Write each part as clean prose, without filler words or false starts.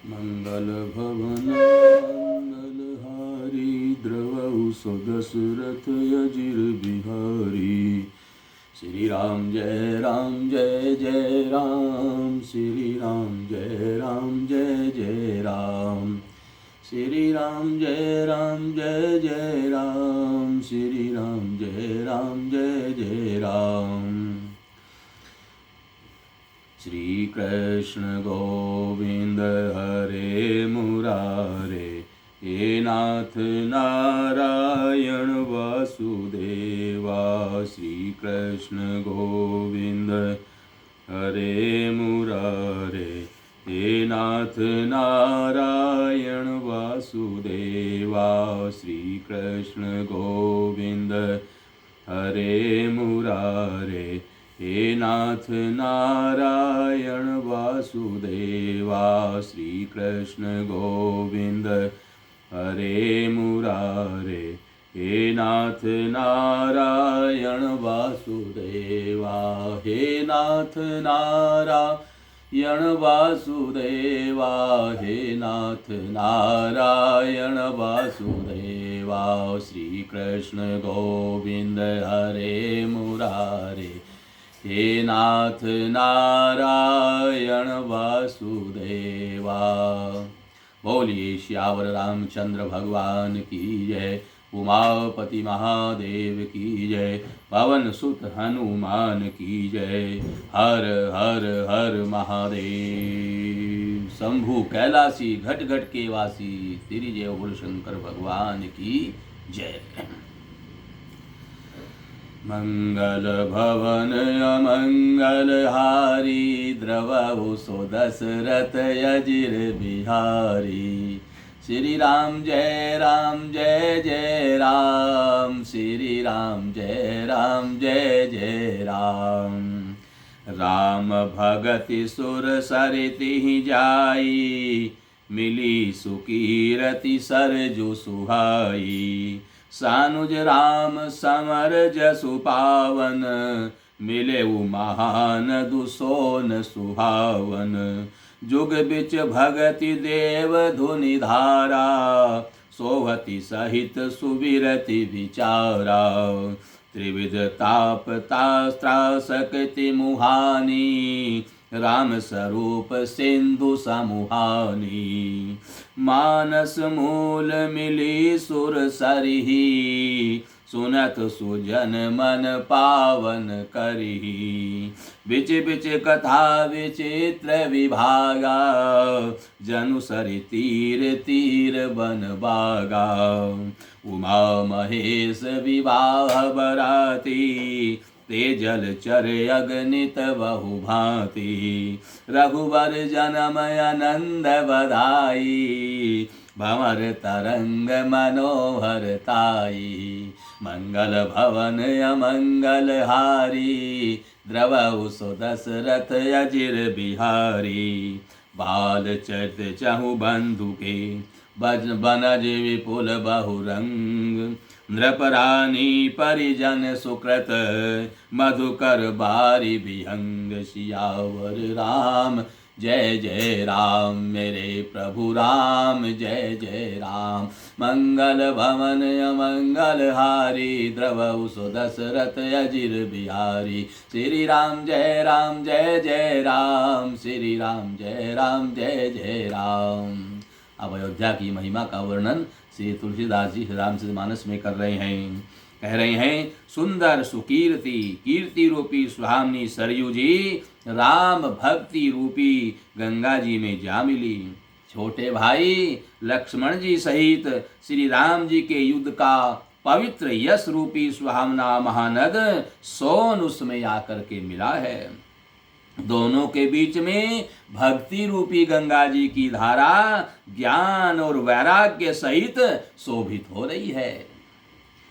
मंगल भवन मंगलहारी द्रवहु दशरथ अजिर बिहारी। श्री राम जय जय राम, श्री राम जय जय राम, श्री राम जय जय राम, श्री राम जय जय राम। श्री कृष्ण गोविंद हरे मुरारे, हे नाथ नारायण वासुदेवा। श्री कृष्ण गोविंद हरे मुरारे, हे नाथ नारायण वासुदेवा। श्री कृष्ण गोविंद हरे मुरारे, हे नाथ नारायण वासुदेवा। श्री कृष्ण गोविंद हरे मुरारे, हे नाथ नारायण वासुदेवा। हे नाथ नारायण वासुदेवा, हे नाथ नारायण वासुदेवा। श्री कृष्ण गोविंद हरे मुरारे, हे नाथ नारायण वासुदेवा। बोलिए श्यावर रामचंद्र भगवान की जय, उमापति महादेव की जय, पवन सुत हनुमान की जय। हर हर हर महादेव। शंभु कैलासी घट घट के वासी, तेरी जय बोल शंकर भगवान की जय। मंगल भवन अमंगल हारी, द्रवहु दशरथ अजिर बिहारी। श्री राम जय जय राम, श्री राम जय जय राम। राम भगति सुर सरिति जाई, मिली सुकीरति सरजु सुहाई। सानुज राम समर जसु पावन, मिले महान दुसोन सुहावन। जुग बिच भगति देव धुनि धारा, सोहति सहित सुबिरति विचारा। त्रिविध ताप त्रासकति मुहानी, राम स्वरूप सिंधु समुहानी। मानस मूल मिली सुर सरिही, सुनत सुजन मन पावन करिही। बिच बिच कथा विचित्र विभागा, जनु सरि तीर तीर बन बागा। उमा महेश विवाह बराती, ते जल चर अगणित बहु भांति। रघुवर जन्म आनंद बधाई, भंवर तरंग मनोहर ताई। मंगल भवन अमंगल हारी, द्रवहु दशरथ अजिर बिहारी। बाल चरित चहु बंधु के, बनज विपुल बहुरंग। नृपरानी परिजन सुकृत, मधुकर बारी विहंग। सियावर राम जय जय राम, मेरे प्रभु राम जय जय राम। मंगल भवन अमंगल हारी, द्रवहु दशरथ अजिर बिहारी। श्री राम जय जय राम, श्री राम जय जय राम। अब अयोध्या की महिमा का वर्णन श्री तुलसीदास जी रामचरितमानस में कर रहे हैं। कह रहे हैं, सुंदर सुकीर्ति कीर्ति रूपी सुहामनी सरयू जी, राम भक्ति रूपी गंगा जी में जा मिली। छोटे भाई लक्ष्मण जी सहित श्री राम जी के युद्ध का पवित्र यश रूपी सुहावना महानद सोन उसमें आकर के मिला है। दोनों के बीच में भक्ति रूपी गंगा जी की धारा ज्ञान और वैराग्य सहित शोभित हो रही है।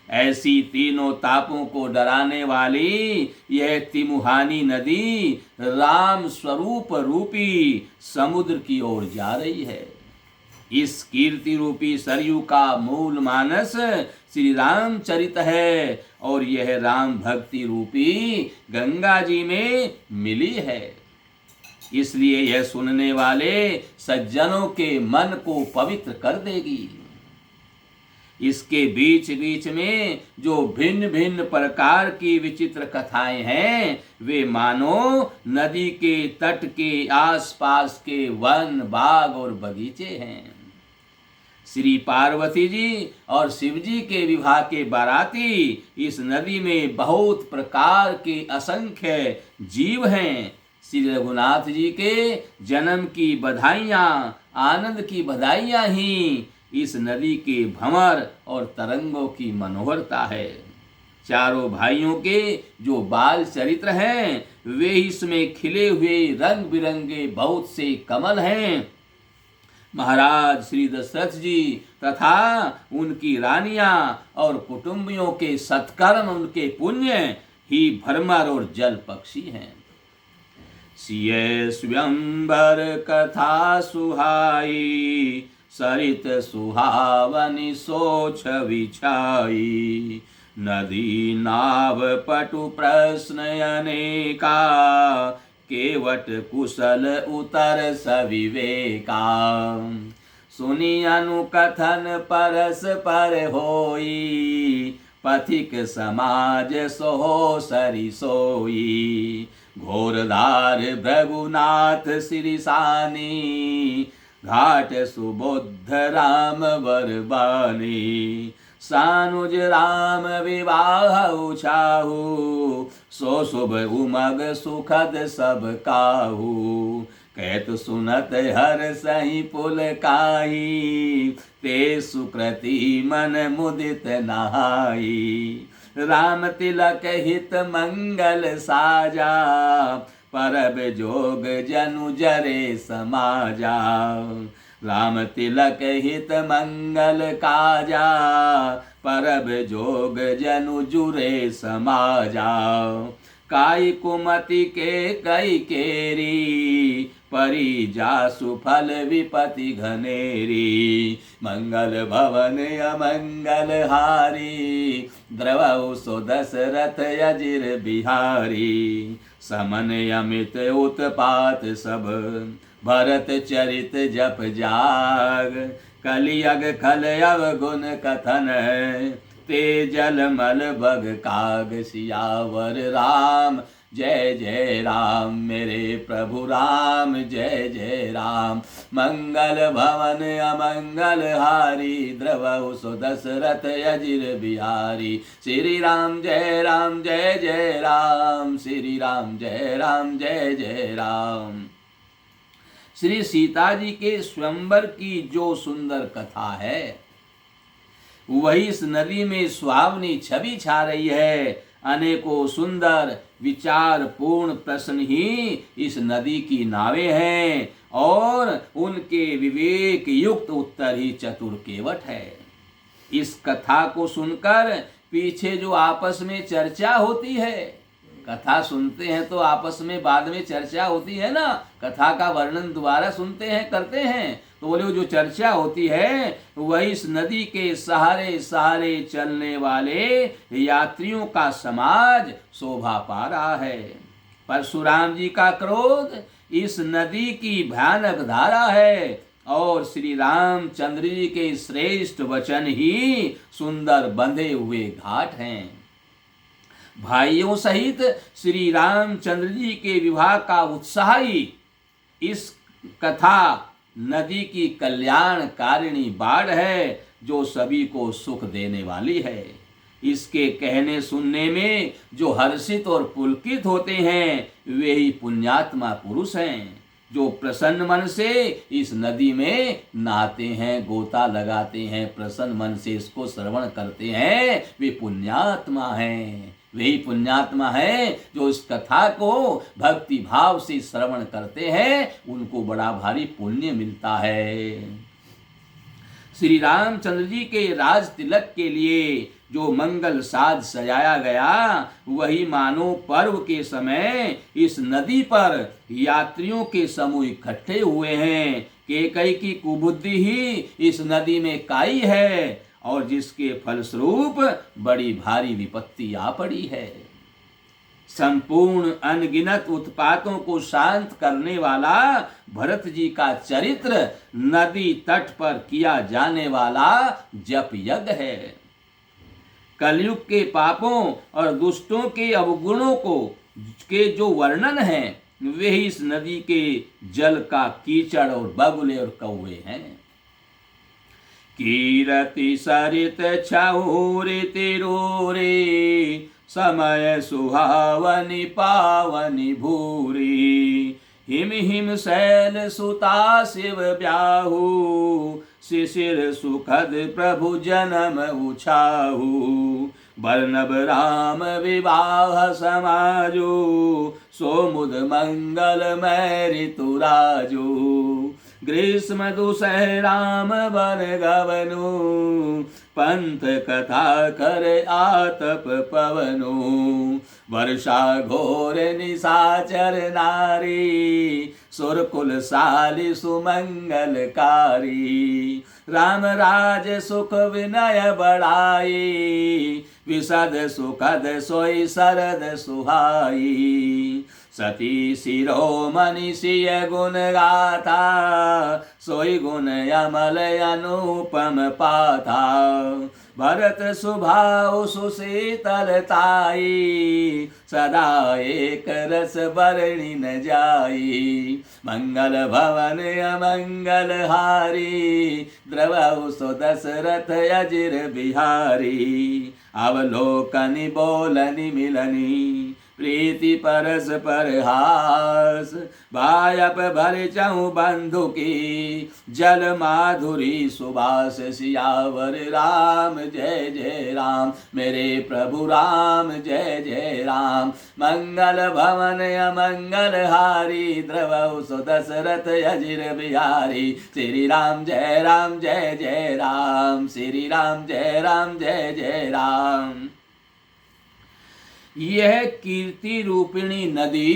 ऐसी तीनों तापों को डराने वाली यह तिमुहानी नदी राम स्वरूप रूपी समुद्र की ओर जा रही है। इस कीर्ति रूपी सरयू का मूल मानस श्री रामचरित है और यह राम भक्ति रूपी गंगा जी में मिली है। इसलिए यह सुनने वाले सज्जनों के मन को पवित्र कर देगी। इसके बीच बीच में जो भिन्न भिन्न प्रकार की विचित्र कथाएं हैं वे मानो नदी के तट के आसपास के वन बाग और बगीचे हैं। श्री पार्वती जी और शिव जी के विवाह के बाराती इस नदी में बहुत प्रकार के असंख्य जीव हैं। श्री रघुनाथ जी के जन्म की बधाइयाँ, आनंद की बधाइयाँ ही इस नदी के भंवर और तरंगों की मनोहरता है। चारों भाइयों के जो बाल चरित्र हैं वे इसमें खिले हुए रंग बिरंगे बहुत से कमल हैं। महाराज श्री दशरथ जी तथा उनकी रानियां और कुटुंबियों के सत्कर्म, उनके पुण्य ही भ्रमर और जल पक्षी हैं। सिय स्वयंवर कथा सुहाई, सरित सुहावनी सोच विछाई, नदी नाव पटु प्रश्न अनेका, केवट कुशल उतर सविवेका। सुनी अनुकथन परस पर होई, पथिक समाज सोहो सरि सोई। घोरधार भृगुनाथ सिरिसानी, घाट सुबोध राम बरबानी। सानुज राम विवाह उछाहू, सो शुभ उमग सुखद सब काहू। कहत सुनत हर सही पुलकाई, ते सुकृति मन मुदित नहाई। राम तिलक हित मंगल साजा, परब जोग जनु जरे समाजा। राम तिलक हित मंगल काजा, परब जोग जनु जुरे समाजा। काई कुमति के कई केरी, परी जासु फल विपति घनेरी। मंगल भवन अमंगल हारी, द्रवहु सो दशरथ अजिर बिहारी। समन अमित उत्पात सब, भरत चरित जप जाग। कलियग खल अवगुण कथन, ते जल मल बग काग। सियावर राम जय जय राम, मेरे प्रभु राम जय जय राम। मंगल भवन अमंगल हारी, द्रवहु सो दशरथ अजिर बिहारी। श्री राम जय राम जय जय राम, श्री राम जय राम जय जय राम। श्री सीता जी के स्वयंवर की जो सुंदर कथा है वही इस नदी में सुहावनी छवि छा रही है। अनेकों सुंदर विचार पूर्ण प्रश्न ही इस नदी की नावें हैं और उनके विवेक युक्त उत्तर ही चतुर केवट है। इस कथा को सुनकर पीछे जो आपस में चर्चा होती है, कथा सुनते हैं तो आपस में बाद में चर्चा होती है ना, कथा का वर्णन दोबारा सुनते हैं करते हैं, तो बोले जो चर्चा होती है वही इस नदी के सहारे सहारे चलने वाले यात्रियों का समाज शोभा पा रहा है। परशुराम जी का क्रोध इस नदी की भयानक धारा है और श्री रामचंद्र जी के श्रेष्ठ वचन ही सुंदर बंधे हुए घाट हैं। भाइयों सहित श्री रामचंद्र जी के विवाह का उत्साह ही इस कथा नदी की कल्याणकारिणी बाढ़ है जो सभी को सुख देने वाली है। इसके कहने सुनने में जो हर्षित और पुलकित होते हैं वे ही पुण्यात्मा पुरुष हैं, जो प्रसन्न मन से इस नदी में नहाते हैं, गोता लगाते हैं, प्रसन्न मन से इसको श्रवण करते हैं, वे पुण्यात्मा हैं। वही पुण्यात्मा है जो इस कथा को भक्ति भाव से श्रवण करते हैं, उनको बड़ा भारी पुण्य मिलता है। श्री रामचंद्र जी के राज तिलक के लिए जो मंगल साज सजाया गया वही मानो पर्व के समय इस नदी पर यात्रियों के समूह इकट्ठे हुए हैं। केकई की कुबुद्धि ही इस नदी में काई है और जिसके फलस्वरूप बड़ी भारी विपत्ति आ पड़ी है। संपूर्ण अनगिनत उत्पातों को शांत करने वाला भरत जी का चरित्र नदी तट पर किया जाने वाला जप यज्ञ है। कलयुग के पापों और दुष्टों के अवगुणों के जो वर्णन है वे ही इस नदी के जल का कीचड़ और बगुले और कौवे हैं। कीरति सरित छहुरे तिरोरे समय सुहावनि पावनि भूरी हिम हिम शैल सुता शिव ब्याहु शिशिर सुखद प्रभु जन्म उछाहु बर्नब राम विवाह समाजो सोमुद मंगलमय ऋतु राजो ग्रीष्म दुसह राम वन गवनु पंथ कथा कर आतप पवनु वर्षा घोर निशाचर नारी सुरकुल साली सुमंगलकारी राम राज सुख विनय बढ़ाई विशद सुखद सोई शरद सुहाई सती शिरोमणि सिय गुण गाथा सोई गुण अमल अनुपम पाथा भरत सुभाव सुशीतलताई सदा एक रस वर्णि न जाई मंगल भवन अमंगल हारी द्रवौ सो दशरथ अजिर बिहारी अवलोकनि बोलनि मिलनी प्रीति परस पर हास भायप भर चहु बंधु की जल माधुरी सुबास सियावर राम जय जय राम मेरे प्रभु राम जय जय राम मंगल भवन अमंगल हारी द्रवौ सो दशरथ अजिर बिहारी श्री राम जय राम श्री राम जय जय राम। यह कीर्ति रूपिणी नदी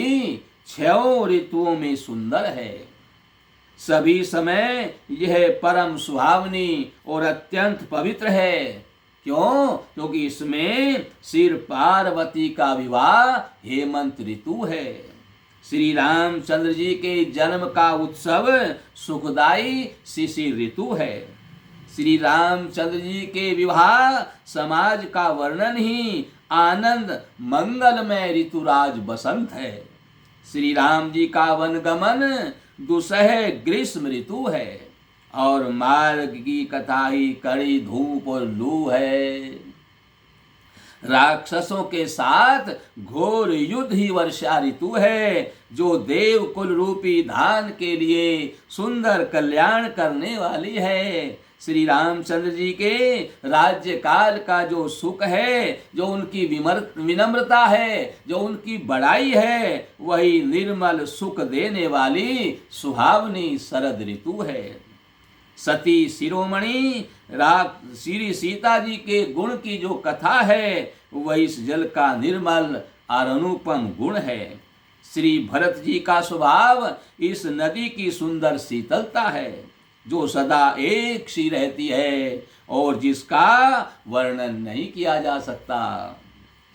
6 ऋतुओं में सुंदर है। सभी समय यह परम सुहावनी और अत्यंत पवित्र है। क्यों? क्योंकि इसमें सिर पार्वती का विवाह हेमंत ऋतु है। श्री रामचंद्र जी के जन्म का उत्सव सुखदाई शिशिर ऋतु है। श्री रामचंद्र जी के विवाह समाज का वर्णन ही आनंद मंगलमय ऋतुराज बसंत है। श्री राम जी का वनगमन दुसह ग्रीष्म ऋतु है और मार्ग की कथा ही कड़ी धूप और लू है। राक्षसों के साथ घोर युद्ध ही वर्षा ऋतु है जो देव कुल रूपी धान के लिए सुंदर कल्याण करने वाली है। श्री रामचंद्र जी के राज्य काल का जो सुख है, जो उनकी विनम्रता है, जो उनकी बड़ाई है, वही निर्मल सुख देने वाली सुहावनी शरद ऋतु है। सती शिरोमणि श्री सीता जी के गुण की जो कथा है वह इस जल का निर्मल और अनुपम गुण है। श्री भरत जी का स्वभाव इस नदी की सुंदर शीतलता है जो सदा एक सी रहती है और जिसका वर्णन नहीं किया जा सकता।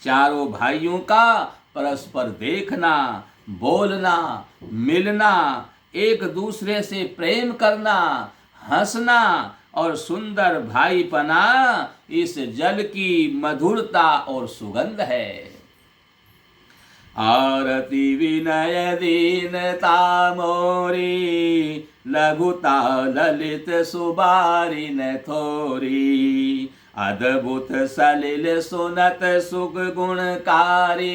चारों भाइयों का परस्पर देखना, बोलना, मिलना, एक दूसरे से प्रेम करना, हंसना और सुंदर भाईपना इस जल की मधुरता और सुगंध है। आरती विनय दीनता मोरी लघुता ललित सुबारी न थोरी अद्भुत सलिल सुनत सुख गुणकारी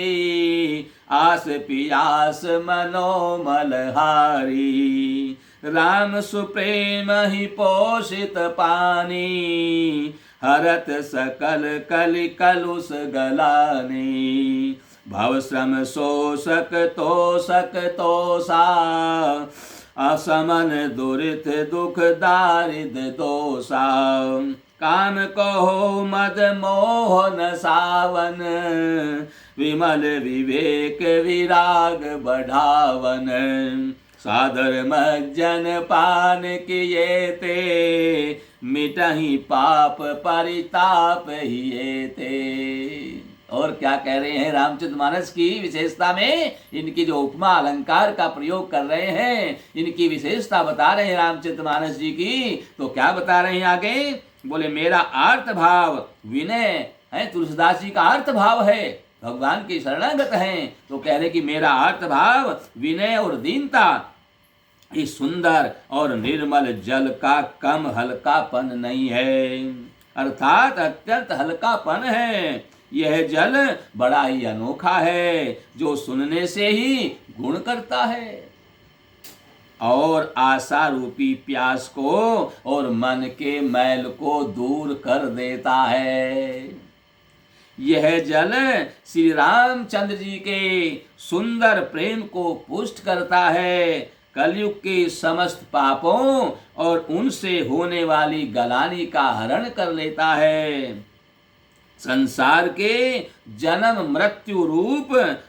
आस पियास मनोमल हारी राम सुप्रेम ही पोषित पानी हरत सकल कलि कलुष गलानी भव श्रम शोषक तोषा असमन दुरित दुख दारिद दोषा काम कहो मद मोहन सावन विमल विवेक विराग बढ़ावन साधर्म जन पान किए ते, मिटहि पाप परिताप हिए थे। और क्या कह रहे हैं रामचरितमानस की विशेषता में, इनकी जो उपमा अलंकार का प्रयोग कर रहे हैं, इनकी विशेषता बता रहे हैं रामचरितमानस जी की। तो क्या बता रहे हैं आगे, बोले मेरा आर्त भाव विनय है, तुलसीदास जी का अर्थ भाव है, भगवान के शरणागत हैं, तो कह रहे कि मेरा अर्थ भाव विनय और दीनता इस सुंदर और निर्मल जल का कम हल्कापन नहीं है, अर्थात अत्यंत हल्कापन है। यह जल बड़ा ही अनोखा है, जो सुनने से ही गुण करता है और आशा रूपी प्यास को और मन के मैल को दूर कर देता है। यह जल श्री रामचंद्र जी के सुंदर प्रेम को पुष्ट करता है, कलयुग के समस्त पापों और उनसे होने वाली गलानी का हरण कर लेता है, संसार के जन्म मृत्यु रूप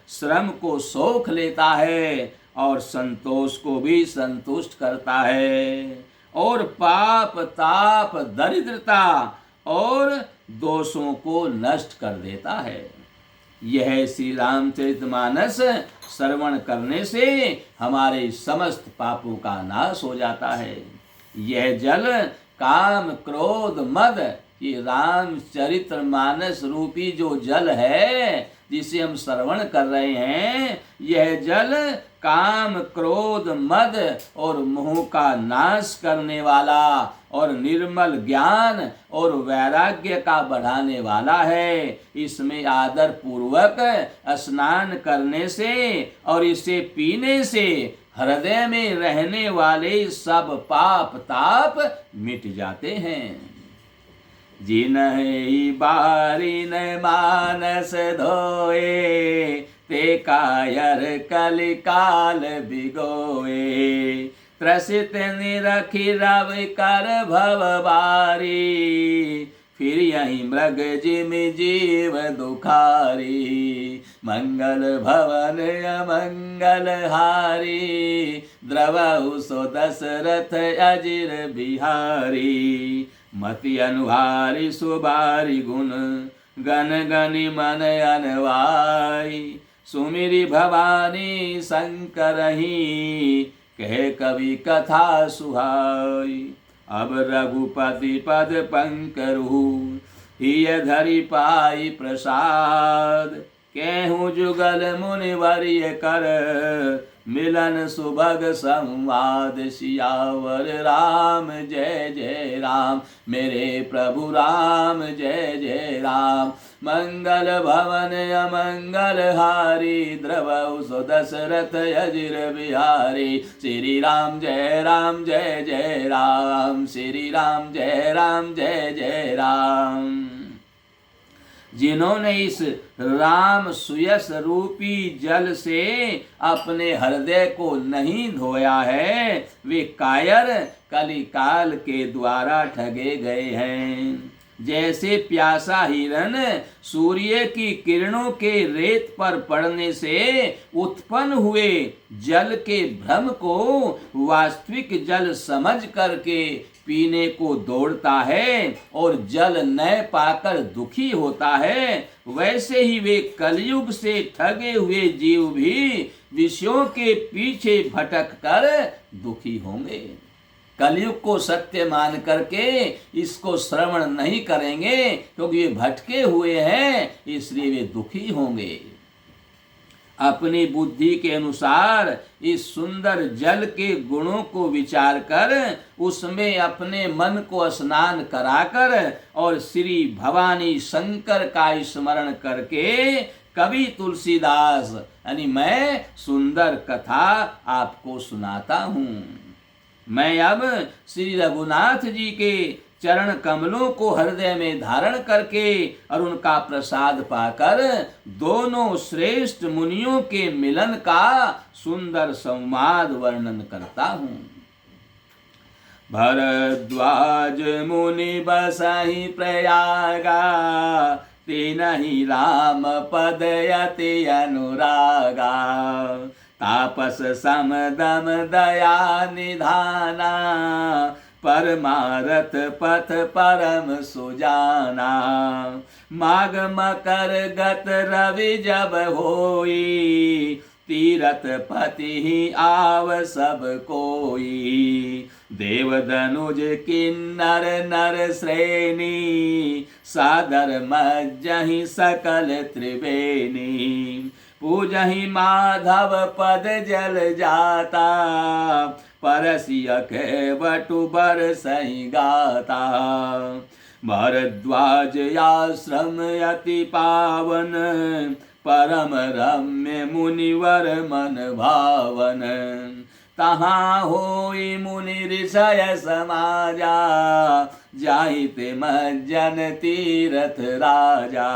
श्रम को सोख लेता है और संतोष को भी संतुष्ट करता है, और पाप ताप दरिद्रता और दोषों को नष्ट कर देता है। यह श्री रामचरितमानस श्रवण करने से हमारे समस्त पापों का नाश हो जाता है। यह जल काम क्रोध मद, ये रामचरितमानस रूपी जो जल है जिसे हम श्रवण कर रहे हैं, यह जल काम क्रोध मद और मोह का नाश करने वाला और निर्मल ज्ञान और वैराग्य का बढ़ाने वाला है। इसमें आदर पूर्वक स्नान करने से और इसे पीने से हृदय में रहने वाले सब पाप ताप मिट जाते हैं। जिन्हि बारिन मानस धोए, ते कायर कलिकाल बिगोए, त्रसित निरखि रव कर भव बारी, फिर यही मृग जिम जीव दुखारी, मंगल भवन अमंगल हारी, द्रवहु सो दशरथ अजिर बिहारी, मति अनुहारी सुबारी गुण गण गनि मन अनवाई, सुमिरी भवानी शंकरही, कहे कवि कथा सुहाई। अब रघुपति पद पंकरु, हिय धरि पाई प्रसाद, केहूँ जुगल मुनि वर्य कर, मिलन सुभग संवाद, सियावर राम जय जय राम, मेरे प्रभु राम जय जय राम, मंगल भवन अमंगल हारी, द्रवहु सो दशरथ अजिर बिहारी, श्री राम जय राम, श्री राम जय जय राम। जिन्होंने इस राम सुयस रूपी जल से अपने हृदय को नहीं धोया है, वे कायर कलिकाल के द्वारा ठगे गए हैं। जैसे प्यासा हिरन सूर्य की किरणों के रेत पर पड़ने से उत्पन्न हुए जल के भ्रम को वास्तविक जल समझ करके पीने को दौड़ता है और जल न पाकर दुखी होता है, वैसे ही वे कलयुग से ठगे हुए जीव भी विषयों के पीछे भटक कर दुखी होंगे। कलयुग को सत्य मान करके इसको श्रवण नहीं करेंगे, क्योंकि वे भटके हुए हैं, इसलिए वे दुखी होंगे। अपनी बुद्धि के अनुसार इस सुंदर जल के गुणों को विचार कर उसमें अपने मन को स्नान कराकर और श्री भवानी शंकर का स्मरण करके कवि तुलसीदास यानी मैं सुंदर कथा आपको सुनाता हूँ। मैं अब श्री रघुनाथ जी के चरण कमलों को हृदय में धारण करके और उनका प्रसाद पाकर दोनों श्रेष्ठ मुनियों के मिलन का सुंदर संवाद वर्णन करता हूँ। भरद्वाज मुनि बसहि प्रयागा, तिनहि राम पद अति अनुरागा, तापस समदम दया निधाना, परमारथ पथ परम सुजाना। माघ मकर गत रवि जब होई, तीरथ पति ही आव सब कोई। देव धनुज किन्नर नर श्रेणी, सादर मज्जहि सकल त्रिवेणी। पूजहि माधव पद जल जाता, परसिय के बटु बरसहि गाता। भरद्वाज आश्रम अति पावन, परम रम्य मुनिवर मन भावन। तहाँ होई मुनि ऋषय समाजा, जाहिते मज्जन तीरथ राजा।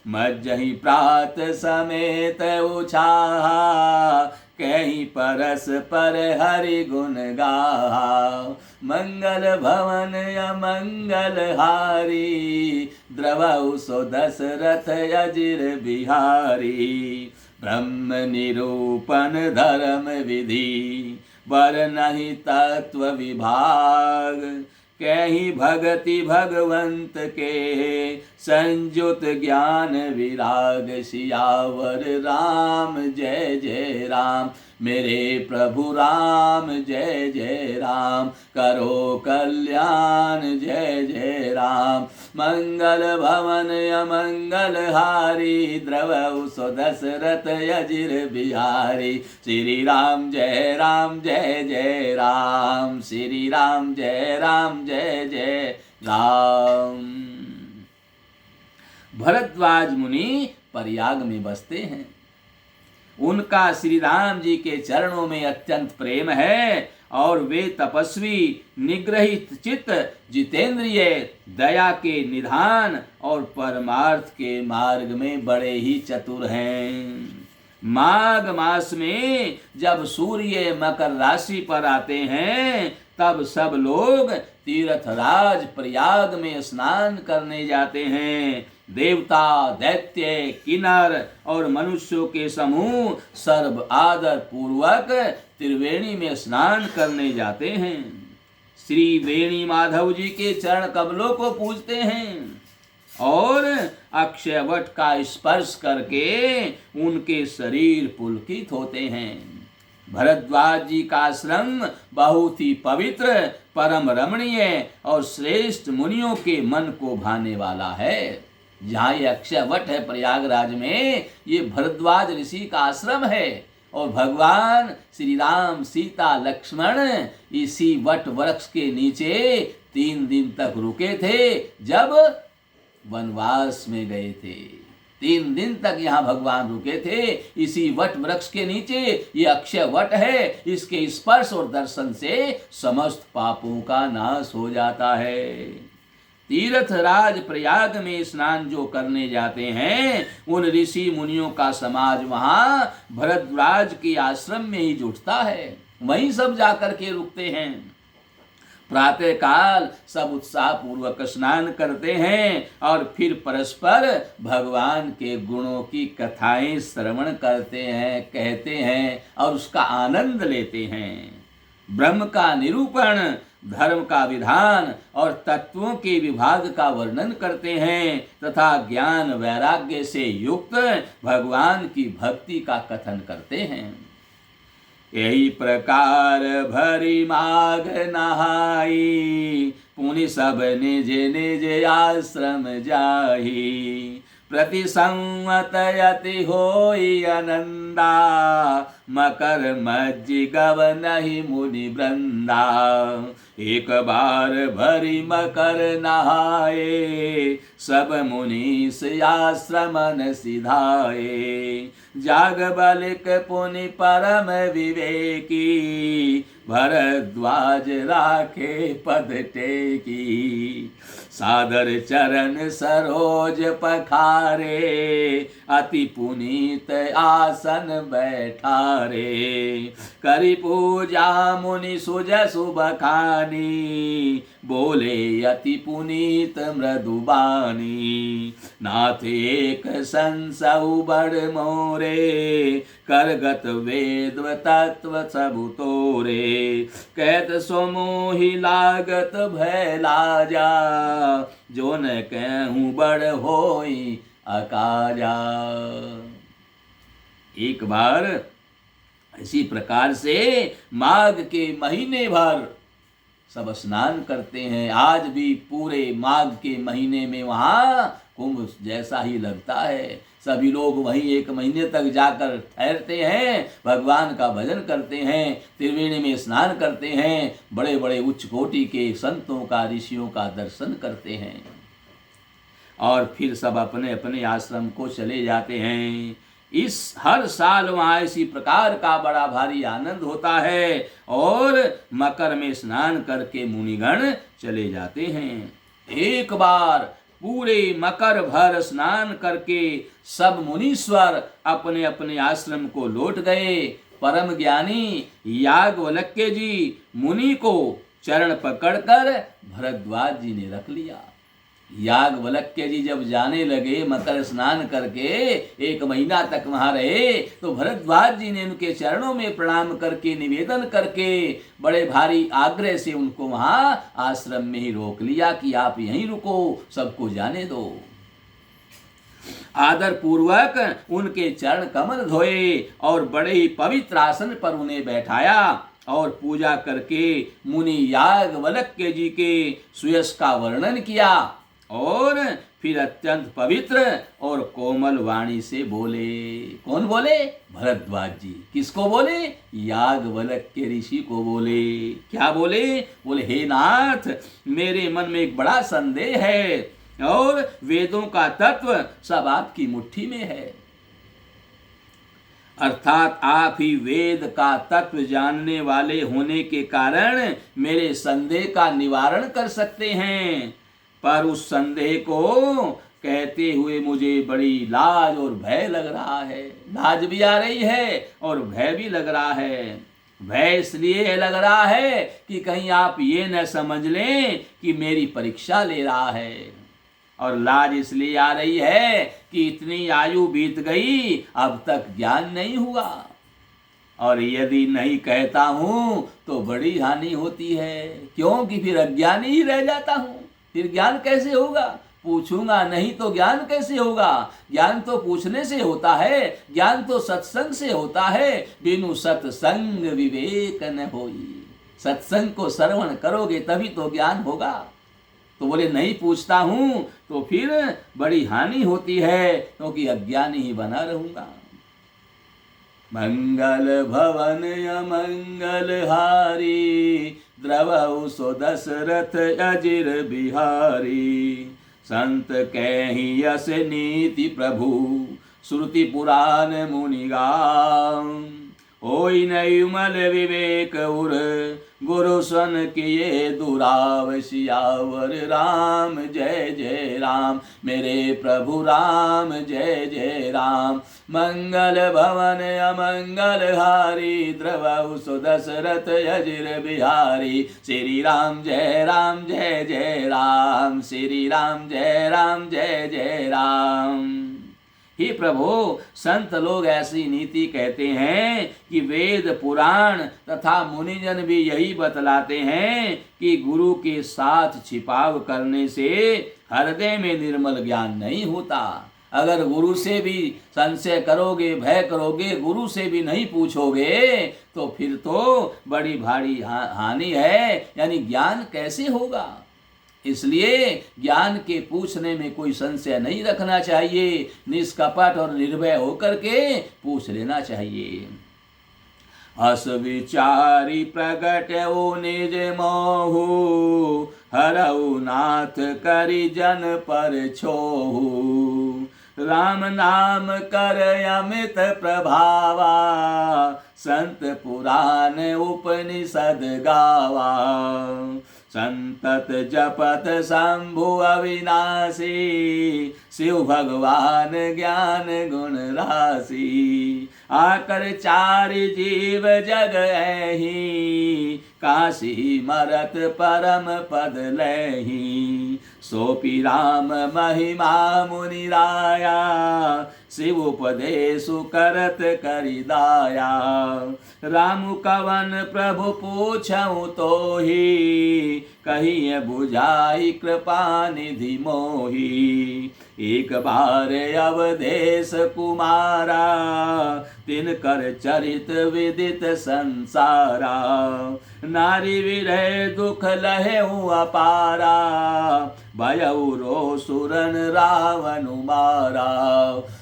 मज्जहि प्रात समेत उछाहा, कहीं परस पर हरि गुण गाहा। मंगल भवन अमंगल हारी, द्रवहु सो दशरथ अजिर बिहारी। ब्रह्म निरूपण धर्म विधि, बरनहि तत्व विभाग। कहीं भगति भगवंत के, संयुत ज्ञान विराग। सियावर राम जय जय राम, मेरे प्रभु राम जय जय राम। करो कल्याण जय जय राम, मंगल भवन अमंगल हारी। द्रवहु सो दशरथ अजिर बिहारी। श्री राम जय जय राम, श्री राम जय जय राम। भरद्वाज मुनि प्रयाग में बसते हैं। उनका श्री राम जी के चरणों में अत्यंत प्रेम है और वे तपस्वी, निग्रहित चित्त, जितेंद्रिय, दया के निधान और परमार्थ के मार्ग में बड़े ही चतुर हैं। माघ मास में जब सूर्य मकर राशि पर आते हैं, तब सब लोग तीर्थराज प्रयाग में स्नान करने जाते हैं। देवता, दैत्य, किन्नर और मनुष्यों के समूह सर्व आदर पूर्वक त्रिवेणी में स्नान करने जाते हैं। श्री वेणी माधव जी के चरण कमलों को पूजते हैं और अक्षय वट का स्पर्श करके उनके शरीर पुलकित होते हैं। भरद्वाज जी का आश्रम बहुत ही पवित्र, परम रमणीय और श्रेष्ठ मुनियों के मन को भाने वाला है। जहाँ ये अक्षय वट है प्रयागराज में, ये भरद्वाज ऋषि का आश्रम है और भगवान श्री राम, सीता, लक्ष्मण इसी वट वृक्ष के नीचे 3 दिन तक रुके थे जब वनवास में गए थे। 3 दिन तक यहाँ भगवान रुके थे इसी वट वृक्ष के नीचे। ये अक्षय वट है, इसके स्पर्श और दर्शन से समस्त पापों का नाश हो जाता है। तीर्थराज प्रयाग में स्नान जो करने जाते हैं, उन ऋषि मुनियों का समाज वहां भरद्वाज के आश्रम में ही जुटता है, वहीं सब जाकर के रुकते हैं। प्रातः काल सब उत्साह पूर्वक स्नान करते हैं और फिर परस्पर भगवान के गुणों की कथाएं श्रवण करते हैं, कहते हैं और उसका आनंद लेते हैं। ब्रह्म का निरूपण, धर्म का विधान और तत्वों के विभाग का वर्णन करते हैं तथा ज्ञान वैराग्य से युक्त भगवान की भक्ति का कथन करते हैं। यही प्रकार भरी माघ नहाई, पुनि सब निज निज आश्रम जाही। प्रति संवत यति होई आनंदा, मकर मज्जि गवनहि मुनि वृंदा। एक बार भरी मकर नहाए, सब मुनीस आश्रमन सिधाए। जाग बलिक पुनि परम विवेकी, भरद्वाज राखे पद टेकी। सादर चरण सरोज पखारे, अति पुनीत आसन बैठा रे। करी पूजा मुनि सुजस बखानी, बोले अति पुनीत मृदुबानी। नाथ एक संसौ बड़ मोरे, करगत वेद तत्व सबु तोरे। कहत सो मोहि लागत भय लाजा, जो न कहूँ बड़ होई अकाजा। एक बार इसी प्रकार से माघ के महीने भर सब स्नान करते हैं। आज भी पूरे माघ के महीने में वहाँ कुंभ जैसा ही लगता है। सभी लोग वहीं एक महीने तक जाकर ठहरते हैं, भगवान का भजन करते हैं, त्रिवेणी में स्नान करते हैं, बड़े बड़े उच्च कोटि के संतों का ऋषियों का दर्शन करते हैं और फिर सब अपने अपने आश्रम को चले जाते हैं। इस हर साल वहाँ इसी प्रकार का बड़ा भारी आनंद होता है और मकर में स्नान करके मुनिगण चले जाते हैं। एक बार पूरे मकर भर स्नान करके सब मुनीश्वर अपने अपने आश्रम को लौट गए। परम ज्ञानी याज्ञवल्क्य जी मुनि को चरण पकड़कर भरद्वाज जी ने रख लिया। याज्ञवल्क्य जी जब जाने लगे मकर स्नान करके, एक महीना तक वहां रहे, तो भरद्वाज जी ने उनके चरणों में प्रणाम करके निवेदन करके बड़े भारी आग्रह से उनको वहां आश्रम में ही रोक लिया कि आप यहीं रुको, सबको जाने दो। आदर पूर्वक उनके चरण कमल धोए और बड़े ही पवित्र आसन पर उन्हें बैठाया और पूजा करके मुनि याज्ञवल्क्य जी के सुयश का वर्णन किया और फिर अत्यंत पवित्र और कोमल वाणी से बोले। कौन बोले? भरद्वाज जी। किसको बोले? याज्ञवल्क्य ऋषि को बोले। क्या बोले? बोले हे नाथ, मेरे मन में एक बड़ा संदेह है और वेदों का तत्व सब आपकी मुट्ठी में है, अर्थात आप ही वेद का तत्व जानने वाले होने के कारण मेरे संदेह का निवारण कर सकते हैं। पर उस संदेह को कहते हुए मुझे बड़ी लाज और भय लग रहा है। लाज भी आ रही है और भय भी लग रहा है। भय इसलिए लग रहा है कि कहीं आप ये न समझ लें कि मेरी परीक्षा ले रहा है, और लाज इसलिए आ रही है कि इतनी आयु बीत गई, अब तक ज्ञान नहीं हुआ, और यदि नहीं कहता हूं तो बड़ी हानि होती है, क्योंकि फिर अज्ञानी ही रह जाता हूं। फिर ज्ञान कैसे होगा? पूछूंगा नहीं तो ज्ञान कैसे होगा? ज्ञान तो पूछने से होता है, ज्ञान तो सत्संग से होता है। बिनु सत्संग विवेक न होई। सत्संग को श्रवण करोगे तभी तो ज्ञान होगा। तो बोले नहीं पूछता हूं तो फिर बड़ी हानि होती है, क्योंकि अज्ञानी ही बना रहूंगा। मंगल भवन अमंगल हारी, द्रवहु सो दशरथ अजिर बिहारी। संत कहि यस नीति प्रभु, श्रुति पुराण मुनि गाम। होई नहीं उमल विवेक उर, गुरु सन किए दुराव। सियावर राम जय जय राम, मेरे प्रभु राम जय जय राम। मंगल भवन अमंगल हारी, द्रवहु सो दशरथ अजिर बिहारी। श्री राम जय जय राम, श्री राम जय जय राम। हे प्रभु, संत लोग ऐसी नीति कहते हैं कि वेद पुराण तथा मुनिजन भी यही बतलाते हैं कि गुरु के साथ छिपाव करने से हृदय में निर्मल ज्ञान नहीं होता। अगर गुरु से भी संशय करोगे, भय करोगे, गुरु से भी नहीं पूछोगे, तो फिर तो बड़ी भारी हानि है, यानी ज्ञान कैसे होगा। इसलिए ज्ञान के पूछने में कोई संशय नहीं रखना चाहिए, निष्कपट और निर्भय होकर के पूछ लेना चाहिए। अस विचारी प्रगट ओ निज मोहु, हरऊ नाथ करि जन पर छोहु। राम नाम कर अमित प्रभावा, संत पुराण उपनिषद गावा। संतत जपत शंभु अविनाशी, शिव भगवान ज्ञान गुण राशि। आकर चारि जीव जग ऐहि, काशी मरत परम पद लैहि। सोपी राम महिमा मुनि राया, शिव उपदेशु करत करि दाया। राम कवन प्रभु पूछऊ तोहि, कहिए बुझाई कृपा निधि मोहि। एक बार अवधेश कुमारा, तिनकर चरित विदित संसारा। नारी विरह दुख लहेउ अपारा, भयउ रोसुरन रावणु मारा।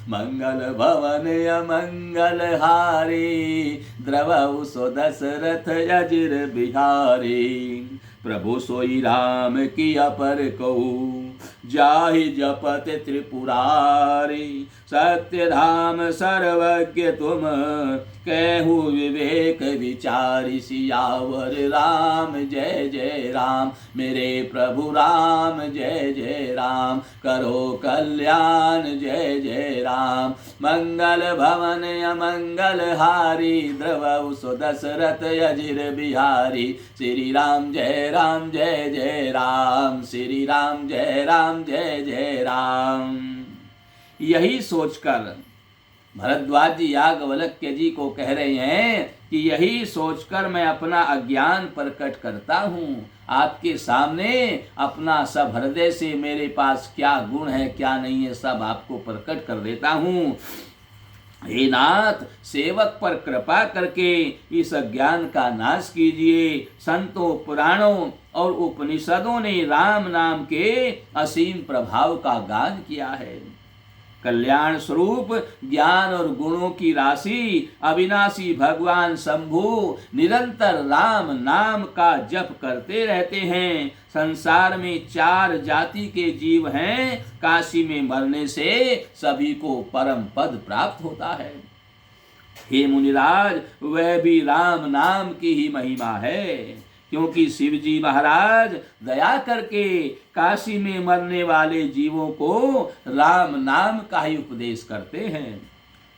मंगल भवन अमंगल हारी, द्रवउ सो दशरथ अजिर बिहारी। प्रभु सोई राम की अपर कहू, जाहि जपत त्रिपुरारी। सत्य धाम सर्वज्ञ तुम, कहु विवेक विचारि। सियावर राम जय जय राम, मेरे प्रभु राम जय जय राम। करो कल्याण जय जय राम, मंगल भवन अमंगल हारी। द्रवउ सो दशरथ अजिर बिहारी। श्री राम जय जय राम, श्री राम जय जय राम। यही सोचकर भरद्वाज जी याज्ञवल्क्य जी को कह रहे हैं कि यही सोचकर मैं अपना अज्ञान प्रकट करता हूँ। आपके सामने अपना सब हृदय से मेरे पास क्या गुण है क्या नहीं है सब आपको प्रकट कर देता हूँ। हे नाथ, सेवक पर कृपा करके इस अज्ञान का नाश कीजिए। संतों, पुराणों और उपनिषदों ने राम नाम के असीम प्रभाव का गान किया है। कल्याण स्वरूप ज्ञान और गुणों की राशि अविनाशी भगवान शंभु निरंतर राम नाम का जप करते रहते हैं। संसार में 4 जाति के जीव हैं। काशी में मरने से सभी को परम पद प्राप्त होता है। हे मुनिराज, वह भी राम नाम की ही महिमा है, क्योंकि शिवजी महाराज दया करके काशी में मरने वाले जीवों को राम नाम का ही उपदेश करते हैं।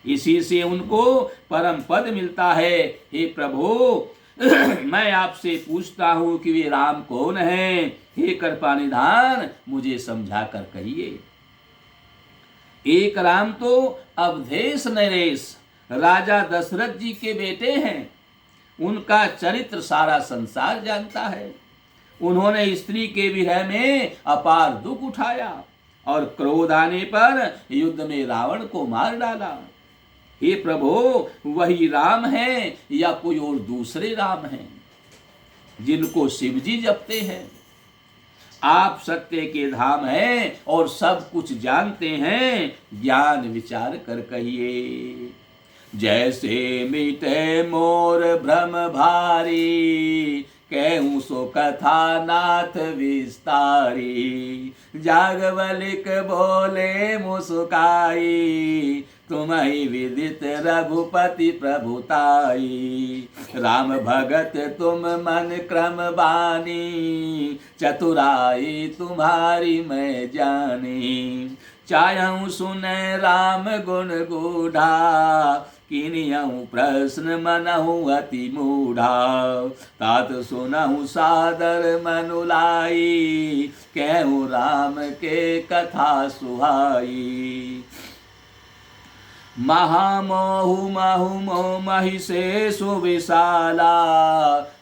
इसी से उनको परम पद मिलता है। हे प्रभु, मैं आपसे पूछता हूँ कि वे राम कौन हैं? हे कृपा निधान, मुझे समझा कर कहिए। एक राम तो अवधेश नरेश राजा दशरथ जी के बेटे हैं। उनका चरित्र सारा संसार जानता है। उन्होंने स्त्री के विरह में अपार दुख उठाया और क्रोध आने पर युद्ध में रावण को मार डाला। हे प्रभु, वही राम है या कोई और दूसरे राम हैं जिनको शिवजी जपते हैं? आप सत्य के धाम हैं और सब कुछ जानते हैं, ज्ञान विचार कर कहिए। जैसे मिटे मोर भ्रम भारी, कहूँ सो कथा नाथ विस्तारी। जागवलिक बोले मुस्काई, तुम्हि विदित रघुपति प्रभुताई। राम भगत तुम मन क्रम बानी, चतुराई तुम्हारी मैं जानी। चाहूँ सुने राम गुण गूढ़ा, किनियहु प्रश्न मनहु अति मूढ़ा। तात सुनहु सादर मनुलाई, कहूँ राम के कथा सुहाई। महामोहु महु मोह महिषे सुविशाला,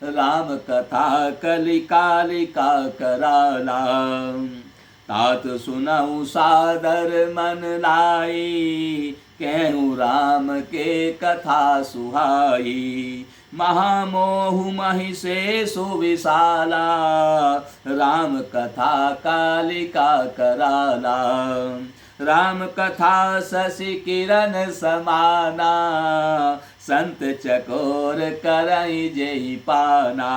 राम कथा कलिकालिका कराला। तात सुनहु सादर मन लाई, कहूँ राम के कथा सुहाई। महामोहु महिषे सुविशाला, राम कथा कालिका कराला। राम कथा शशि किरण समाना, संत चकोर करई जेहि पाना।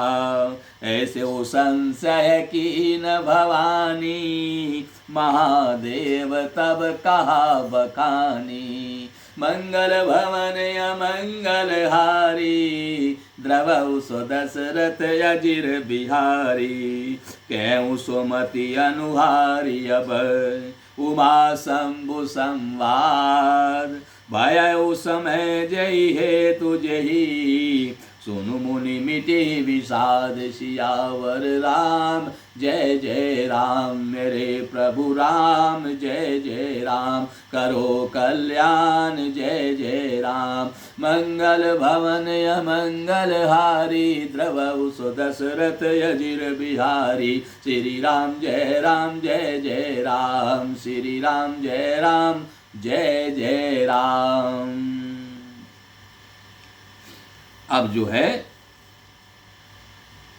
ऐसे ओ संशय कीन भवानी, महादेव तब कहा बखानी। मंगल भवन अमंगल हारी, द्रवहु सो दशरथ अजिर बिहारी, कहूँ सुमति अनुहारी अब उमा शंभु संवाद, भय समय जय हे तुझे ही, सुनु मुनि मिटे विषाद सियावर राम जय जय राम, मेरे प्रभु राम जय जय राम, करो कल्याण जय जय राम, मंगल भवन अमंगल हारी, द्रवहु सो दशरथ अजिर बिहारी, श्री राम जय जय राम, श्री राम जय जय राम। अब जो है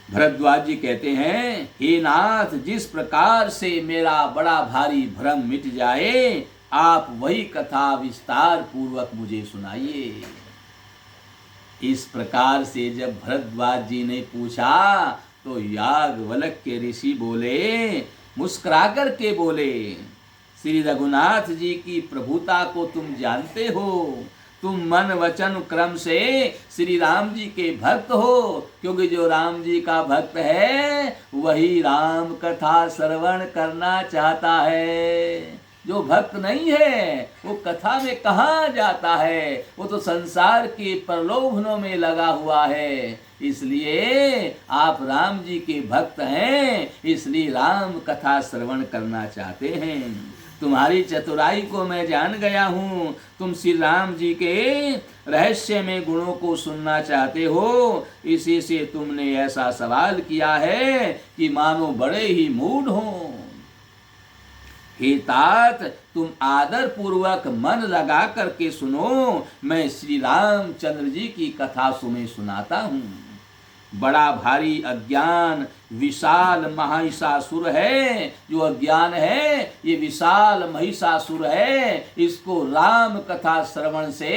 भरद्वाज जी कहते हैं, हे नाथ, जिस प्रकार से मेरा बड़ा भारी भ्रम मिट जाए, आप वही कथा विस्तार पूर्वक मुझे सुनाइए। इस प्रकार से जब भरद्वाज जी ने पूछा तो याज्ञवल्क्य के ऋषि बोले, मुस्कुराकर के बोले, श्री रघुनाथ जी की प्रभुता को तुम जानते हो, तुम मन वचन क्रम से श्री राम जी के भक्त हो, क्योंकि जो राम जी का भक्त है वही राम कथा श्रवण करना चाहता है। जो भक्त नहीं है वो कथा में कहाँ जाता है, वो तो संसार के प्रलोभनों में लगा हुआ है। इसलिए आप राम जी के भक्त हैं, इसलिए राम कथा श्रवण करना चाहते हैं। तुम्हारी चतुराई को मैं जान गया हूँ, तुम श्री राम जी के रहस्य में गुणों को सुनना चाहते हो, इसी से तुमने ऐसा सवाल किया है कि मानो बड़े ही मूढ़ हो। हे तात, तुम आदर पूर्वक मन लगा करके सुनो, मैं श्री रामचंद्र जी की कथा तुम्हें सुनाता हूँ। बड़ा भारी अज्ञान विशाल महिषासुर है, जो अज्ञान है ये विशाल महिषासुर है, इसको राम कथा श्रवण से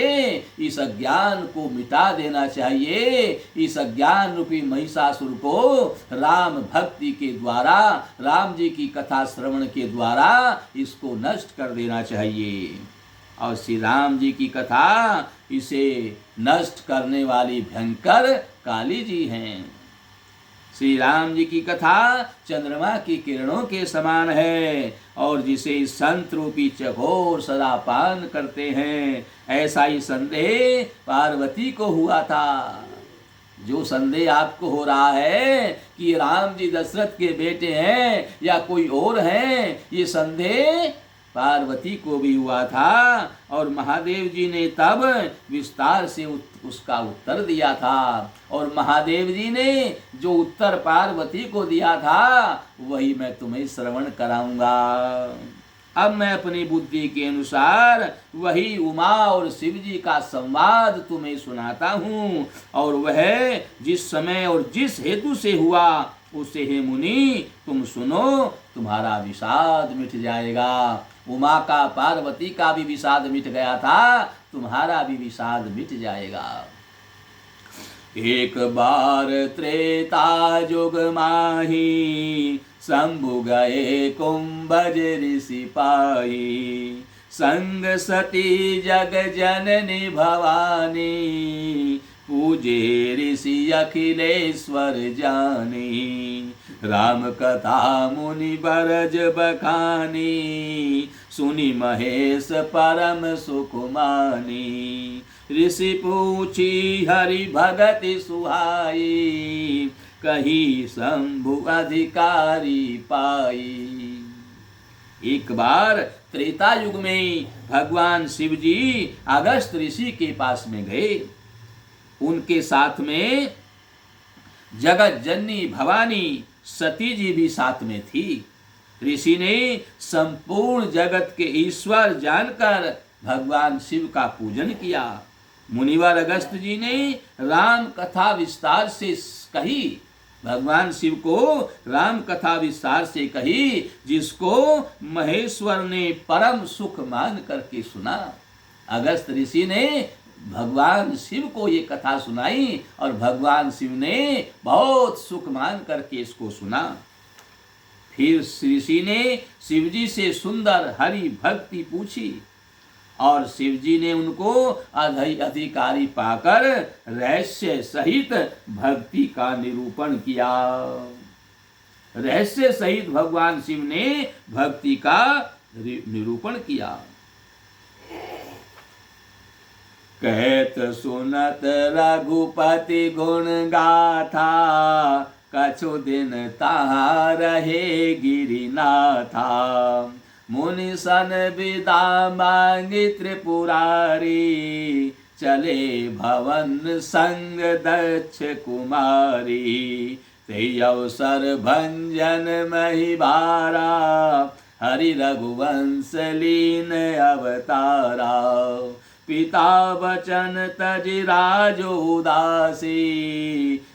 इस अज्ञान को मिटा देना चाहिए। इस अज्ञान रूपी महिषासुर को राम भक्ति के द्वारा, राम जी की कथा श्रवण के द्वारा इसको नष्ट कर देना चाहिए। और श्री राम जी की कथा इसे नष्ट करने वाली भयंकर काली जी हैं। श्री राम जी की कथा चंद्रमा की किरणों के समान है, और जिसे संत रूपी चकोर सदा पान करते हैं, ऐसा ही संदेह पार्वती को हुआ था। जो संदेह आपको हो रहा है कि राम जी दशरथ के बेटे हैं या कोई और हैं, ये संदेह पार्वती को भी हुआ था, और महादेव जी ने तब विस्तार से उसका उत्तर दिया था। और महादेव जी ने जो उत्तर पार्वती को दिया था वही मैं तुम्हें श्रवण कराऊंगा। अब मैं अपनी बुद्धि के अनुसार वही उमा और शिव जी का संवाद तुम्हें सुनाता हूँ, और वह जिस समय और जिस हेतु से हुआ उसे हे मुनि तुम सुनो, तुम्हारा विषाद मिट जाएगा। उमा का पार्वती का भी विषाद मिट गया था, तुम्हारा भी विषाद मिट जाएगा। एक बार त्रेता युग माही, शंभु गए कुंभज ऋषि पाई, संग सती जग जननी भवानी, पूजे ऋषि अखिलेश्वर जानी, राम कथा मुनि बरज बखानी, सुनि महेश परम सुख मानी, ऋषि पूछी हरि भगति सुहाई, कही शंभु अधिकारी पाई। एक बार त्रेता युग में भगवान शिव जी अगस्त ऋषि के पास में गए। उनके साथ में जगत जननी भवानी सती जी भी साथ में थी। ऋषि ने संपूर्ण जगत के ईश्वर जानकर भगवान शिव का पूजन किया। मुनिवर अगस्त जी ने राम कथा विस्तार से कही, भगवान शिव को राम कथा विस्तार से कही, जिसको महेश्वर ने परम सुख मान करके सुना। अगस्त ऋषि ने भगवान शिव को ये कथा सुनाई और भगवान शिव ने बहुत सुख मान करके इसको सुना। फिर ऋषि ने शिव जी से सुंदर हरि भक्ति पूछी। और शिव जी ने उनको अधिकारी पाकर रहस्य सहित भक्ति का निरूपण किया। रहस्य सहित भगवान शिव ने भक्ति का निरूपण किया। कहत सुनत रघुपति गुण गाथा, कछु दिन तहाँ रहे गिरिनाथा। मुनि सन विदा मांगी त्रिपुरारी, चले भवन संग दक्ष कुमारी। ते अवसर भंजन महिबारा, हरि रघुवंश लीन अवतारा। पिता वचन तज राजो उदासी,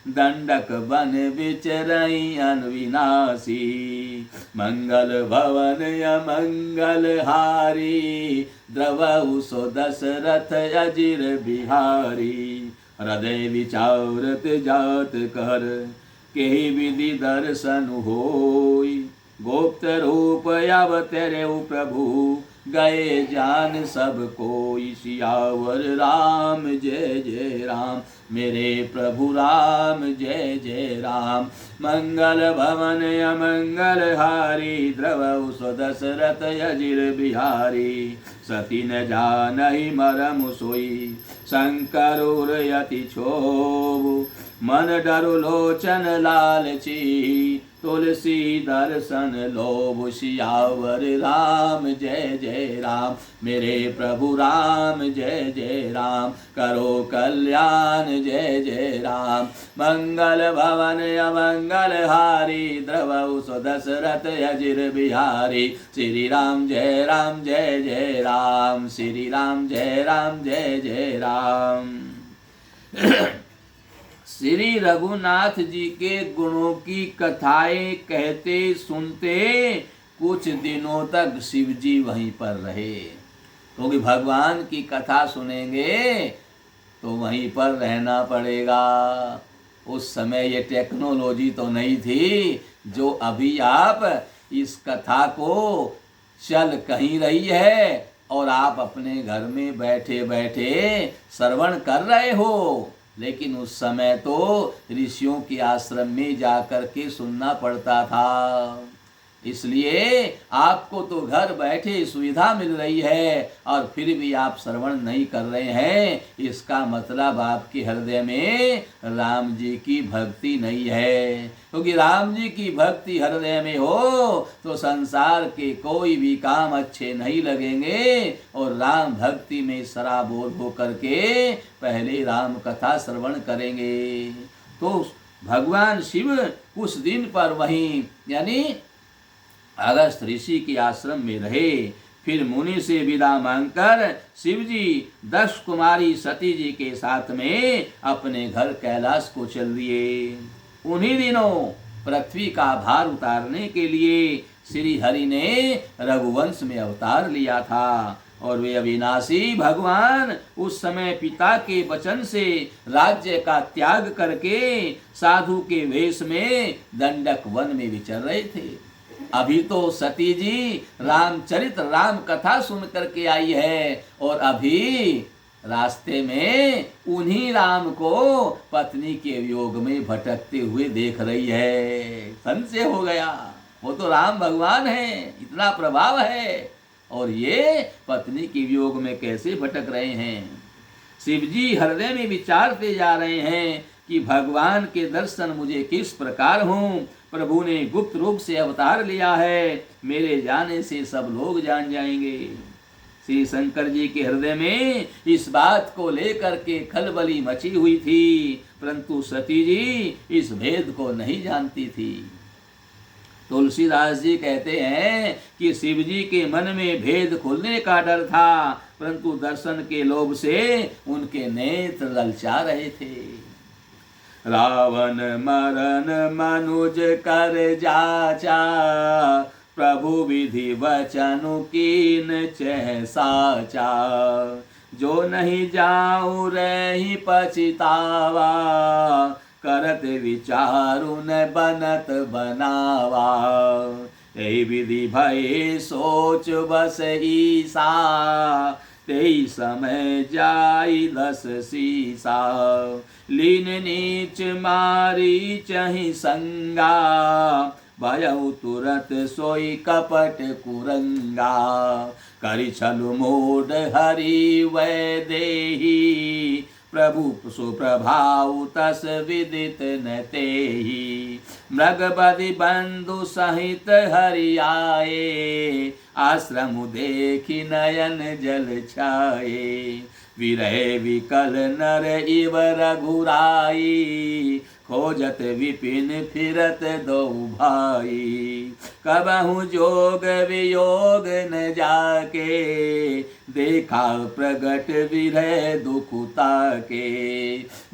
दंडक बन विचरई अनविनाशी। मंगल भवन अमंगल हारी, द्रवहु सो दशरथ अजिर बिहारी। हृदय विचारत जात कर, केहि विधि दर्शन होई। गुप्त रूप अवतरे प्रभु, गए जान सब कोई। सियावर राम जय जय राम, मेरे प्रभु राम जय जय राम। मंगल भवन अमंगल हारी, द्रवहु सो दशरथ अजिर बिहारी। सती न जानहि मरम सोई, शंकर उरयति क्षोभ। मन डरु लोचन लालची, तुलसी दर्शन लोभ। सियावर राम जय जय राम, मेरे प्रभु राम जय जय राम। करो कल्याण जय जय राम। मंगल भवन अमंगल हारी, द्रवहु सो दशरथ अजिर बिहारी। श्री राम जय जय राम, श्री राम जय जय राम। श्री रघुनाथ जी के गुणों की कथाएं कहते सुनते कुछ दिनों तक शिव जी वहीं पर रहे, क्योंकि भगवान की कथा सुनेंगे तो वहीं पर रहना पड़ेगा। उस समय ये टेक्नोलॉजी तो नहीं थी जो अभी आप इस कथा को चल कहीं रही है और आप अपने घर में बैठे बैठे श्रवण कर रहे हो। लेकिन उस समय तो ऋषियों के आश्रम में जाकर के सुनना पड़ता था। इसलिए आपको तो घर बैठे सुविधा मिल रही है और फिर भी आप श्रवण नहीं कर रहे हैं। इसका मतलब आपके हृदय में राम जी की भक्ति नहीं है, क्योंकि राम जी की भक्ति हृदय में हो तो संसार के कोई भी काम अच्छे नहीं लगेंगे। और राम भक्ति में सराबोर होकर के पहले राम कथा श्रवण करेंगे। तो भगवान शिव कुछ दिन पर वहीं यानी अगस्त ऋषि के आश्रम में रहे। फिर मुनि से विदा मांगकर शिव जी दक्ष कुमारी सती जी के साथ में अपने घर कैलाश को चल दिए। उन्हीं दिनों पृथ्वी का भार उतारने के लिए श्री हरि ने रघुवंश में अवतार लिया था और वे अविनाशी भगवान उस समय पिता के वचन से राज्य का त्याग करके साधु के वेश में दंडक वन में विचर रहे थे। अभी तो सती जी रामचरित राम कथा सुन करके आई है और अभी रास्ते में उन्हीं राम को पत्नी के वियोग में भटकते हुए देख रही है। संशय हो गया, वो तो राम भगवान है, इतना प्रभाव है और ये पत्नी के वियोग में कैसे भटक रहे हैं। शिव जी हृदय में विचारते जा रहे हैं कि भगवान के दर्शन मुझे किस प्रकार हों। प्रभु ने गुप्त रूप से अवतार लिया है, मेरे जाने से सब लोग जान जाएंगे। श्री शंकर जी के हृदय में इस बात को लेकर के खलबली मची हुई थी, परंतु सती जी इस भेद को नहीं जानती थी। तुलसीदास जी कहते हैं कि शिव जी के मन में भेद खुलने का डर था, परंतु दर्शन के लोभ से उनके नेत्र ललचा रहे थे। रावण मरण मनुज कर जाचा, प्रभु विधि वचनु कीन चह साचा। जो नहीं जाऊं रही पछतावा, करत विचारु न बनत बनावा। यही विधि भय सोच बस ईसा, तेई समय जाई दस सीसा। लीन नीच मारी चहि संगा, भयउ तुरत सोई कपट कुरंगा। करि छलु मोड हरि वै देही, प्रभु सुप्रभाव तस विदित न तेहि। मृगबदि बंधु सहित हरि आए, आश्रम देखि नयन जल छाए। विरह विकल नर इव रघुराई, खोजत विपिन फिरत दो भाई। कबहु जोग वियोग न जाके, देखा प्रगट विरह दुखुता के।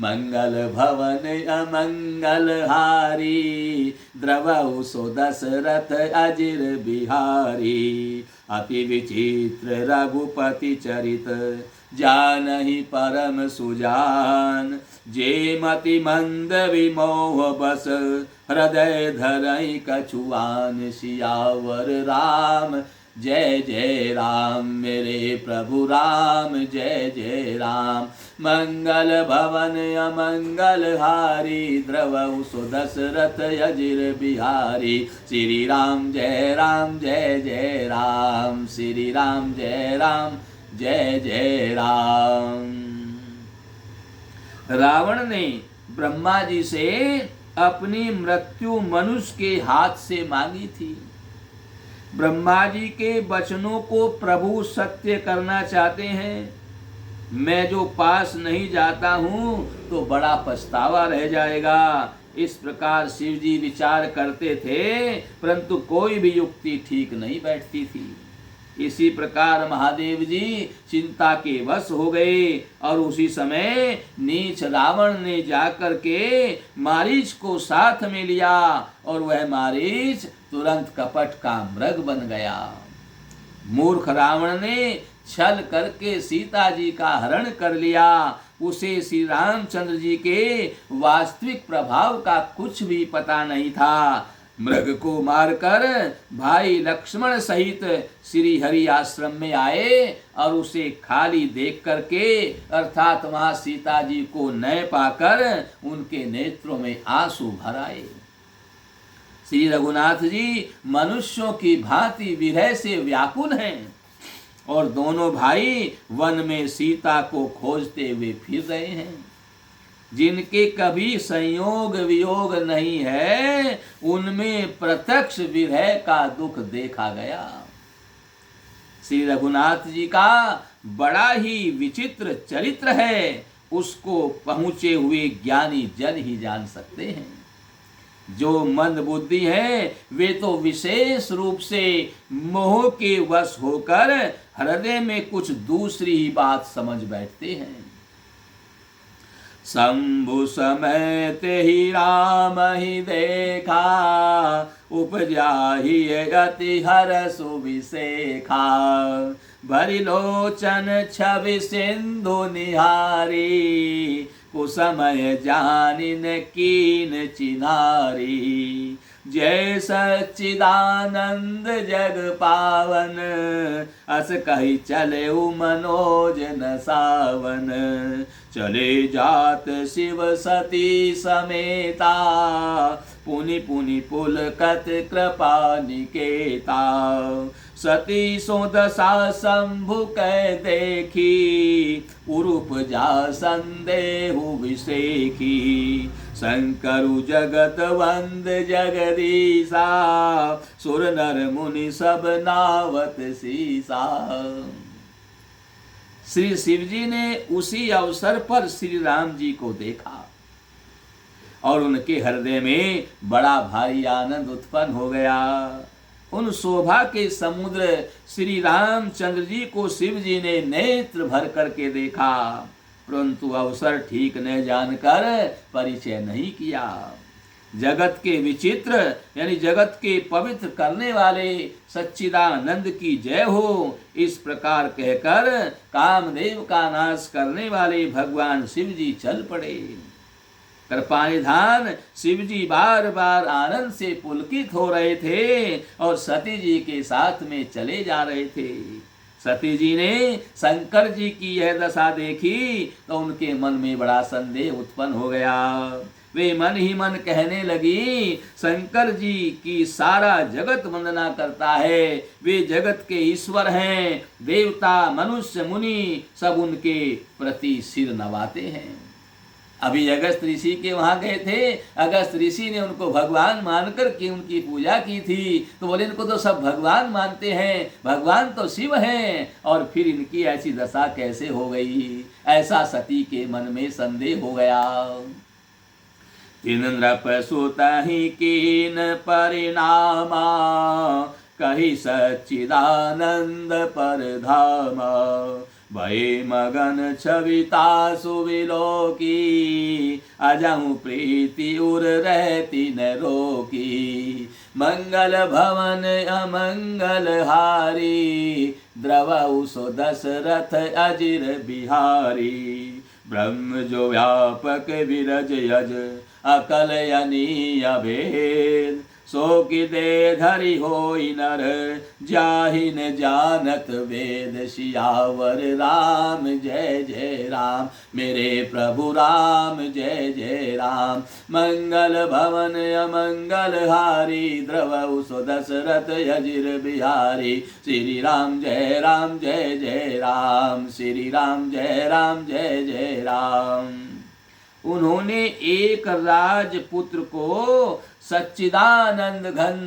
मंगल भवन अमंगल हारी, द्रवहु सो दशरथ अजिर बिहारी। अति विचित्र रघुपति चरित, जानहि परम सुजान। जे मति मंद विमोह बस, हृदय धरई कछुआन। सियावर राम जय जय राम, मेरे प्रभु राम जय जय राम। मंगल भवन अमंगल हारी, द्रवहु सो दशरथ अजिर बिहारी। श्री राम जय जय राम, श्री राम जय जय राम। रावण ने ब्रह्मा जी से अपनी मृत्यु मनुष्य के हाथ से मांगी थी। ब्रह्मा जी के वचनों को प्रभु सत्य करना चाहते हैं। मैं जो पास नहीं जाता हूं तो बड़ा पछतावा रह जाएगा। इस प्रकार शिव जी विचार करते थे, परंतु कोई भी युक्ति ठीक नहीं बैठती थी। इसी प्रकार महादेव जी चिंता के वश हो गए और उसी समय नीच रावण ने जाकर के मारीच को साथ में लिया और वह मारीच तुरंत कपट का मृग बन गया। मूर्ख रावण ने छल करके सीता जी का हरण कर लिया। उसे श्री रामचंद्र जी के वास्तविक प्रभाव का कुछ भी पता नहीं था। मृग को मारकर भाई लक्ष्मण सहित श्री हरि आश्रम में आए और उसे खाली देख करके अर्थात वहां सीता जी को न पाकर उनके नेत्रों में आंसू भर आए। श्री रघुनाथ जी मनुष्यों की भांति विरह से व्याकुल हैं और दोनों भाई वन में सीता को खोजते हुए फिर रहे हैं। जिनके कभी संयोग वियोग नहीं है, उनमें प्रत्यक्ष विरह का दुख देखा गया। श्री रघुनाथ जी का बड़ा ही विचित्र चरित्र है, उसको पहुंचे हुए ज्ञानी जन ही जान सकते हैं। जो मंद बुद्धि है वे तो विशेष रूप से मोह के वश होकर हृदय में कुछ दूसरी ही बात समझ बैठते हैं। शंभु समय ते ही राम ही देखा, उपजा ही अति हरसु विसेखा। भरि लोचन छवि सिंधु निहारी, कुसमय जानिन कीन चिन्हारी। जय सच्चिदानंद जग पावन, अस कही चले मनोज न सावन। चले जात शिव सती समेता, पुनि पुनि पुलकत कृपा निकेता। सती सो दशा शंभु कै देखी, उरूप जा संदेहु विसेखी। शंकरु जगत वंद जगदीशा, सुर नर मुनि सब नावत सीसा। श्री शिव जी ने उसी अवसर पर श्री राम जी को देखा और उनके हृदय में बड़ा भारी आनंद उत्पन्न हो गया। उन शोभा के समुद्र श्री रामचंद्र जी को शिव जी ने नेत्र भर करके देखा, परंतु अवसर ठीक न जानकर परिचय नहीं किया। जगत के विचित्र यानी जगत के पवित्र करने वाले सच्चिदानंद की जय हो, इस प्रकार कहकर कामदेव का नाश करने वाले भगवान शिव जी चल पड़े। कृपानिधान शिव जी बार बार आनंद से पुलकित हो रहे थे और सती जी के साथ में चले जा रहे थे। सती जी ने शंकर जी की यह दशा देखी तो उनके मन में बड़ा संदेह उत्पन्न हो गया। वे मन ही मन कहने लगी, शंकर जी की सारा जगत वंदना करता है, वे जगत के ईश्वर हैं, देवता मनुष्य मुनि सब उनके प्रति सिर नवाते हैं। अभी अगस्त ऋषि के वहां गए थे, अगस्त ऋषि ने उनको भगवान मानकर के उनकी पूजा की थी, तो बोले इनको तो सब भगवान मानते हैं, भगवान तो शिव हैं, और फिर इनकी ऐसी दशा कैसे हो गई। ऐसा सती के मन में संदेह हो गया। तीन नृप सुतहि कीन परिणामा, कही सच्चिदानंद पर धामा। भय मगन छविता सुविलोकी, अजहु प्रीति उर रहती न रोकी। मंगल भवन अमंगल हारी, द्रवउ सो दशरथ अजिर बिहारी। ब्रह्म जो व्यापक विरज यज, अकल अनीय भेद। सो कि दे धरि होई नर, जाहि न जानत वेद। सियावर राम जय जय राम, मेरे प्रभु राम जय जय राम। मंगल भवन अमंगल हारी, द्रवउ सो दशरथ अजिर बिहारी। श्री राम जय जय राम, श्री राम जय जय राम। उन्होंने एक राजपुत्र को सच्चिदानंद घन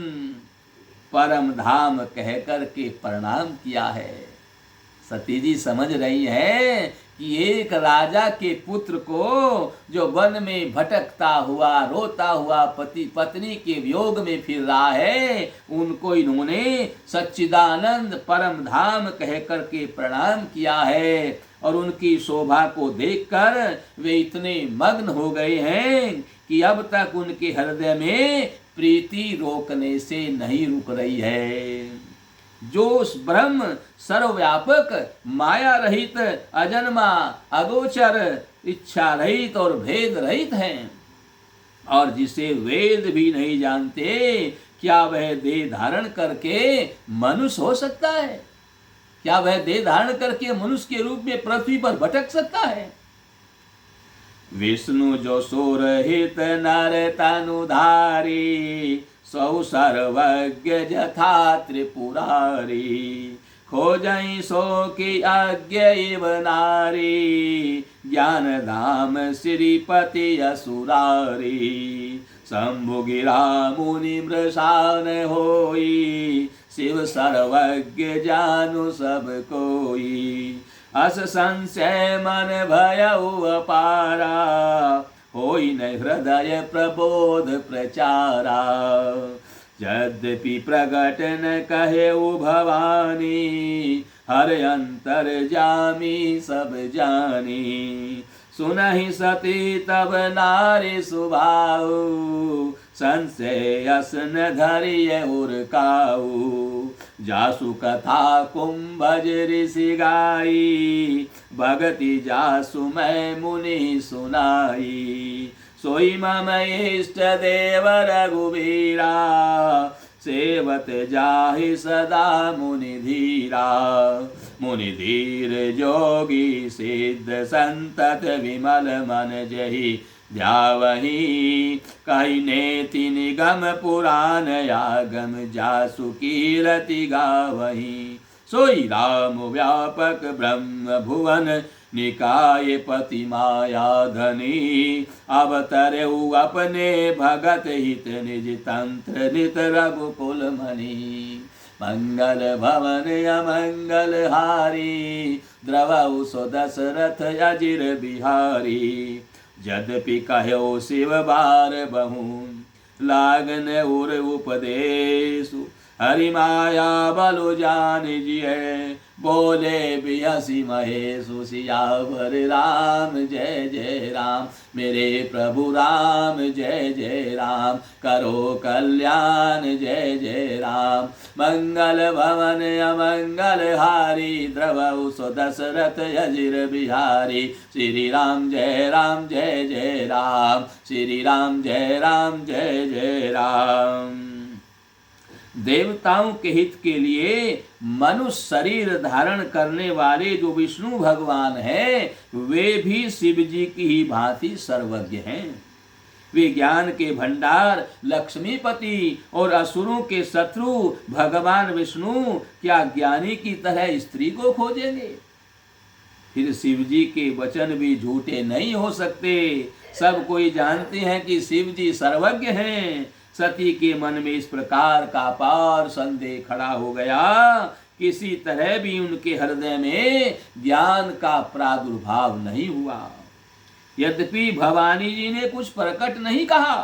परम धाम कहकर के प्रणाम किया है। सती जी समझ रही है कि एक राजा के पुत्र को जो वन में भटकता हुआ रोता हुआ पति पत्नी के वियोग में फिर रहा है, उनको इन्होंने सच्चिदानंद परम धाम कहकर के प्रणाम किया है। और उनकी शोभा को देखकर वे इतने मग्न हो गए हैं कि अब तक उनके हृदय में प्रीति रोकने से नहीं रुक रही है। जो उस ब्रह्म सर्वव्यापक माया रहित अजन्मा अगोचर इच्छा रहित और भेद रहित हैं, और जिसे वेद भी नहीं जानते, क्या वह देह धारण करके मनुष्य हो सकता है? क्या वह देह धारण करके मनुष्य के रूप में पृथ्वी पर भटक सकता है? विष्णु जो सुरहित नर तनुधारी, सौ सर्वज्ञ जथा त्रिपुरारी। खोजई सो की आज्ञ इव नारी, ज्ञान धाम श्रीपति असुरारी। शंभु गिरा मुनि मृषान होई, शिव सर्वज्ञ जानु सब कोई। अस संशय मन भयउ अपारा, होई न हृदय प्रबोध प्रचारा। यद्यपि प्रगट न कहेउ भवानी, हर अंतर जामी सब जानी। सुनहि सती तब नारी सुभाऊ, संशय असन धरिय उरकाऊ। जासु कथा कुंभज ऋषि गाई, भगति जासु मैं मुनि सुनाई। सोई मम इष्ट देव रघुबीरा, सेवत जाहि सदा मुनि धीरा। मुनि धीर जोगी सिद्ध संतत, विमल मन जहि ध्यावहि। कहि नेति निगम पुराण आगम, जासु कीरति गावहि। सोई राम व्यापक ब्रह्म भुवन, निकाय पति माया धनी। अवतरऊ अपने भगत हित, निज तंत्र नित रघुकुल मणि। मंगल भवन अमंगल हारी, द्रवउ सो दशरथ अजिर बिहारी। यद्यपि कहो शिव बार बहु, लागन उर उपदेशु। हरि माया बलु जान जिय, बोले बिहसी महेशु। सियावर राम जय जय राम, मेरे प्रभु राम जय जय राम। करो कल्याण जय जय राम। मंगल भवन अमंगल हारी, द्रवउ सो दशरथ अजिर बिहारी। श्री राम जय जय राम, श्री राम जय जय राम। देवताओं के हित के लिए मनुष्य शरीर धारण करने वाले जो विष्णु भगवान है वे भी शिव जी की ही भांति सर्वज्ञ हैं। वे ज्ञान के भंडार लक्ष्मीपति और असुरों के शत्रु भगवान विष्णु क्या ज्ञानी की तरह स्त्री को खोजेंगे? फिर शिव जी के वचन भी झूठे नहीं हो सकते। सब कोई जानते हैं कि शिव जी सर्वज्ञ हैं। सती के मन में इस प्रकार का अपार संदेह खड़ा हो गया, किसी तरह भी उनके हृदय में ज्ञान का प्रादुर्भाव नहीं हुआ। यद्यपि भवानी जी ने कुछ प्रकट नहीं कहा,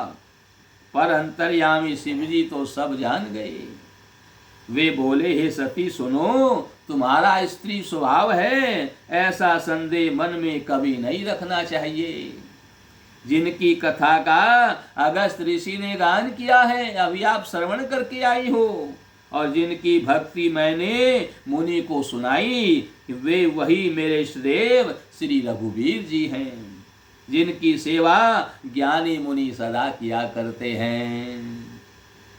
पर अंतर्यामी शिव जी तो सब जान गए। वे बोले, हे सती सुनो, तुम्हारा स्त्री स्वभाव है, ऐसा संदेह मन में कभी नहीं रखना चाहिए। जिनकी कथा का अगस्त ऋषि ने गान किया है अभी आप श्रवण करके आई हो, और जिनकी भक्ति मैंने मुनि को सुनाई वे वही मेरे इष्टदेव श्री रघुवीर जी हैं, जिनकी सेवा ज्ञानी मुनि सदा किया करते हैं।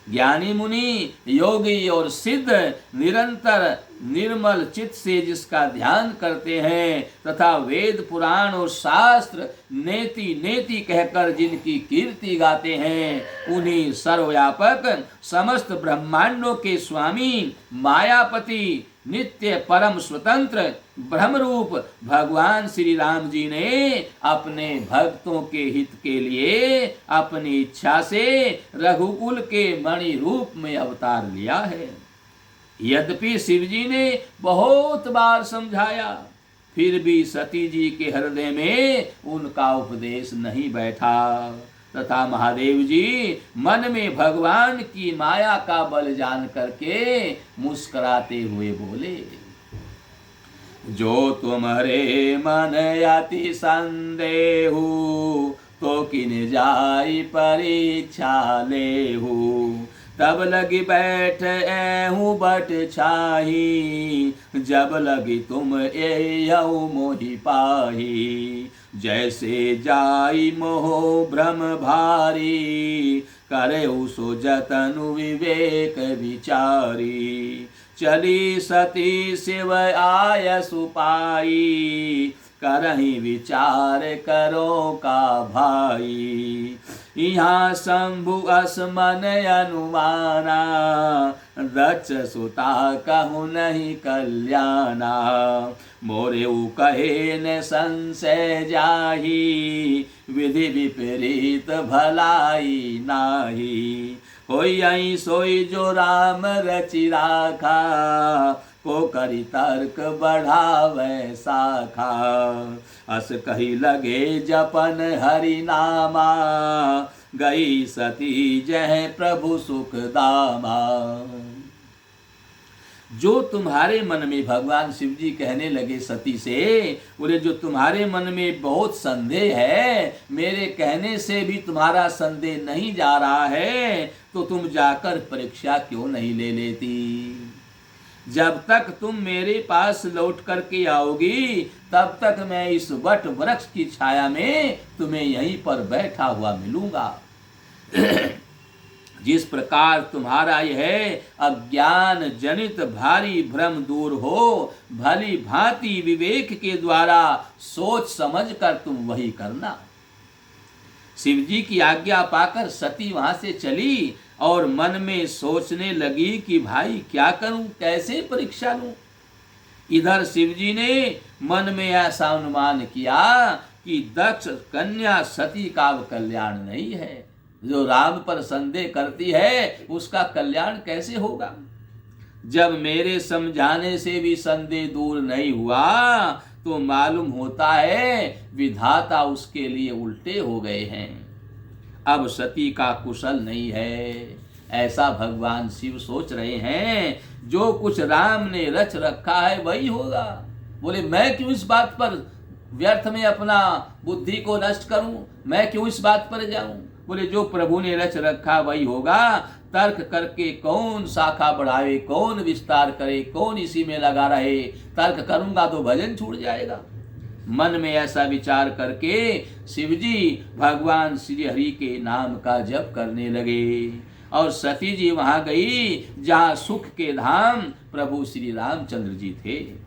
ज्ञानी मुनि योगी और सिद्ध निरंतर निर्मल चित्त से जिसका ध्यान करते हैं तथा वेद पुराण और शास्त्र नेति नेति कहकर जिनकी कीर्ति गाते हैं, उन्हीं सर्वव्यापक समस्त ब्रह्मांडों के स्वामी मायापति नित्य परम स्वतंत्र ब्रह्मरूप भगवान श्री राम जी ने अपने भक्तों के हित के लिए अपनी इच्छा से रघुकुल के मणि रूप में अवतार लिया है। यद्यपि शिव जी ने बहुत बार समझाया, फिर भी सती जी के हृदय में उनका उपदेश नहीं बैठा, तथा महादेव जी मन में भगवान की माया का बल जान करके मुस्कुराते हुए बोले, जो तुम्हारे मन अति संदेहु तो किन जाई परीक्षा लेहु, तब लगी बैठ ऐहूँ बट छाही, जब लगी तुम एयऊ मोहि पाही, जैसे जाई मोह भ्रम भारी, करे सो जतनु विवेक विचारी, चली सती शिव आय सुपाई, करही विचार करो का भाई, यहाँ शंभु असमन अनुमाना, दक्ष सुता कहु नहीं कल्याणा, मोरे कहे न संशय जाही, विधि विपरीत भलाई नाही, होई आई सोई जो राम रचि राखा, को करी तर्क बढ़ावे शाखा, अस कही लगे जपन हरि नामा, गई सती जय प्रभु सुख दामा। जो तुम्हारे मन में, भगवान शिव जी कहने लगे सती से, बोले जो तुम्हारे मन में बहुत संदेह है, मेरे कहने से भी तुम्हारा संदेह नहीं जा रहा है, तो तुम जाकर परीक्षा क्यों नहीं ले लेती? जब तक तुम मेरे पास लौट करके आओगी तब तक मैं इस वट वृक्ष की छाया में तुम्हें यहीं पर बैठा हुआ मिलूंगा। जिस प्रकार तुम्हारा यह अज्ञान जनित भारी भ्रम दूर हो, भली भांति विवेक के द्वारा सोच समझ कर तुम वही करना। शिव जी की आज्ञा पाकर सती वहां से चली और मन में सोचने लगी कि भाई क्या करूं, कैसे परीक्षा लूं। इधर शिव जी ने मन में ऐसा अनुमान किया कि दक्ष कन्या सती का कल्याण नहीं है, जो राम पर संदेह करती है उसका कल्याण कैसे होगा। जब मेरे समझाने से भी संदेह दूर नहीं हुआ तो मालूम होता है विधाता उसके लिए उल्टे हो गए हैं। अब सती का कुशल नहीं है, ऐसा भगवान शिव सोच रहे हैं। जो कुछ राम ने रच रखा है वही होगा। बोले मैं क्यों इस बात पर व्यर्थ में अपना बुद्धि को नष्ट करूं, मैं क्यों इस बात पर जाऊं। बोले जो प्रभु ने रच रखा वही होगा। तर्क करके कौन शाखा बढ़ावे, कौन विस्तार करे, कौन इसी में लगा रहे। तर्क करूंगा तो भजन छूट जाएगा। मन में ऐसा विचार करके शिवजी भगवान श्री हरि के नाम का जप करने लगे। और सती जी वहां गई जहां सुख के धाम प्रभु श्री रामचंद्र जी थे।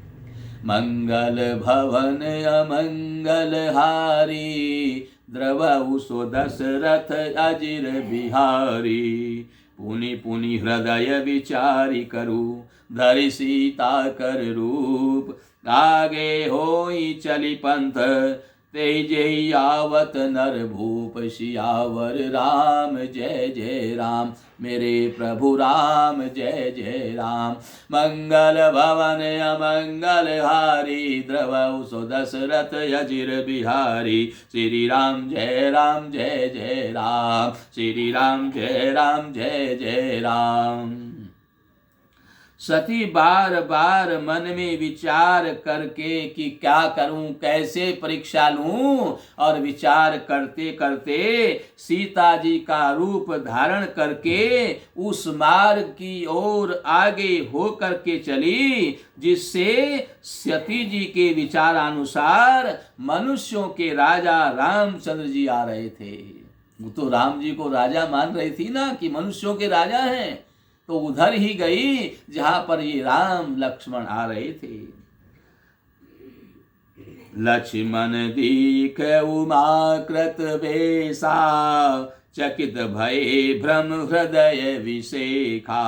मंगल भवन अमंगल हारी, द्रवहु सो दशरथ अजिर बिहारी। पुनि पुनि हृदय विचारी करू, धरि सीता कर रूप। आगे होई चली पंथ, तेजहि आवत नर भूप। सियावर राम जय जय राम, मेरे प्रभु राम जय जय राम। मंगल भवन अमंगल हारी, द्रवहु सो दशरथ अजिर बिहारी। श्री राम जय राम, श्री राम जय जय राम। सती बार बार मन में विचार करके कि क्या करूं, कैसे परीक्षा लूं, और विचार करते करते सीता जी का रूप धारण करके उस मार्ग की ओर आगे हो करके चली, जिससे सती जी के विचारानुसार मनुष्यों के राजा रामचंद्र जी आ रहे थे। वो तो राम जी को राजा मान रही थी ना कि मनुष्यों के राजा हैं, तो उधर ही गई जहां पर ये राम लक्ष्मण आ रहे थे। लक्ष्मण दीख उमाकृत वेशा, चकित भये भ्रम हृदय विशेखा।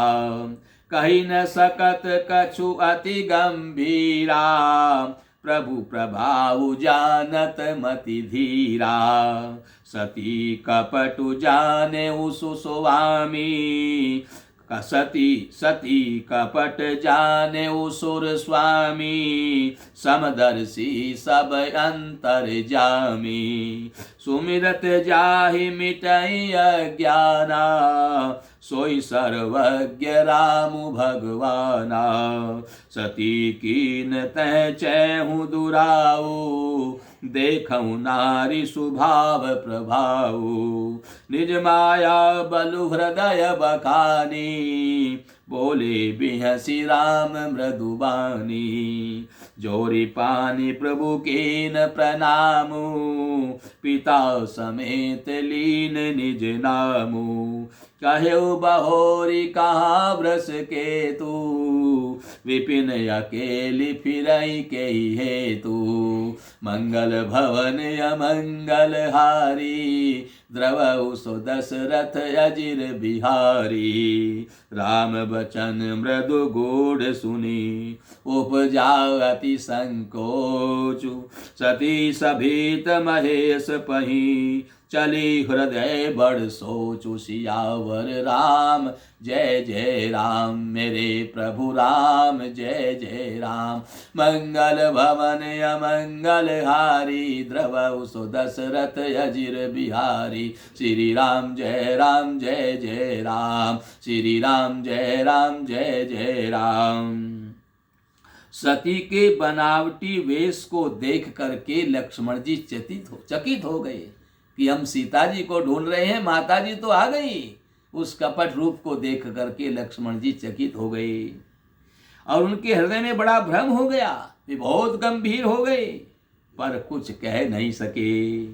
कही न सकत कछु अति गंभीरा, प्रभु प्रभाव जानत मति धीरा। सती कपटु जाने उसु स्वामी, सती कपट जाने उसुर स्वामी। समदर्शी सब अंतर जामी, सुमिरत जाहि मिटई अज्ञाना। सोई सर्वज्ञ राम भगवाना, सती कीन तह चैहु दुराऊ। देखऊं नारी स्वभाव प्रभाऊ, निज माया बलु हृदय बखानी। बोले बिहसी राम मृदुबानी, जोरी पानी प्रभु कीन प्रणामु। पिता समेत लीन निज नामु, कहेउ बहोरी कहाँ व्रस के तू। विपिन अकेली फिरई के हेतु, मंगल भवन अमंगल हारी। द्रवहु सो दशरथ अजिर बिहारी। राम बचन मृदु गूढ़ सुनी, उपजा अति संकोचु। सती सभीत महेश पही, चली हृदय बड़ सोचु। सियावर राम जय जय राम, मेरे प्रभु राम जय जय राम। मंगल भवन अमंगल हारी, द्रवहु सो दशरथ अजिर बिहारी। श्री राम जय जय राम, श्री राम जय जय राम। सती के बनावटी वेश को देख करके लक्ष्मण जी चकित हो गए कि हम सीता जी को ढूंढ रहे हैं, माता जी तो आ गई। उस कपट रूप को देख करके लक्ष्मण जी चकित हो गए और उनके हृदय में बड़ा भ्रम हो गया, वे बहुत गंभीर हो गए, पर कुछ कह नहीं सके।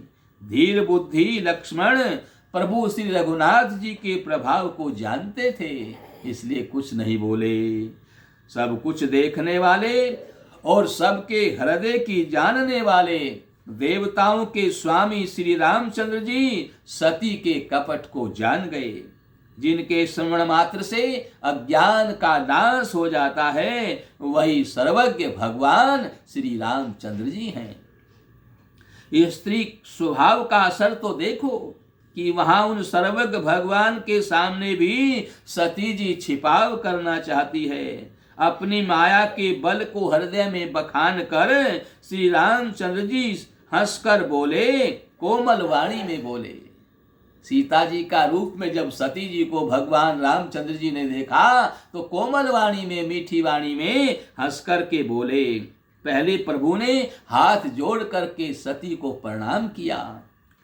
धीर बुद्धि लक्ष्मण प्रभु श्री रघुनाथ जी के प्रभाव को जानते थे, इसलिए कुछ नहीं बोले। सब कुछ देखने वाले और सबके हृदय की जानने वाले देवताओं के स्वामी श्री रामचंद्र जी सती के कपट को जान गए, जिनके श्रवण मात्र से अज्ञान का नाश हो जाता है, वही सर्वज्ञ भगवान श्री रामचंद्र जी हैं। ये स्त्री स्वभाव का असर तो देखो कि वहां उन सर्वज्ञ भगवान के सामने भी सती जी छिपाव करना चाहती है। अपनी माया के बल को हृदय में बखान कर श्री रामचंद्र जी हंसकर बोले, कोमल वाणी में बोले। सीता जी का रूप में जब सती जी को भगवान रामचंद्र जी ने देखा तो कोमल वाणी में, मीठी वाणी में हंस करके बोले। पहले प्रभु ने हाथ जोड़ करके सती को प्रणाम किया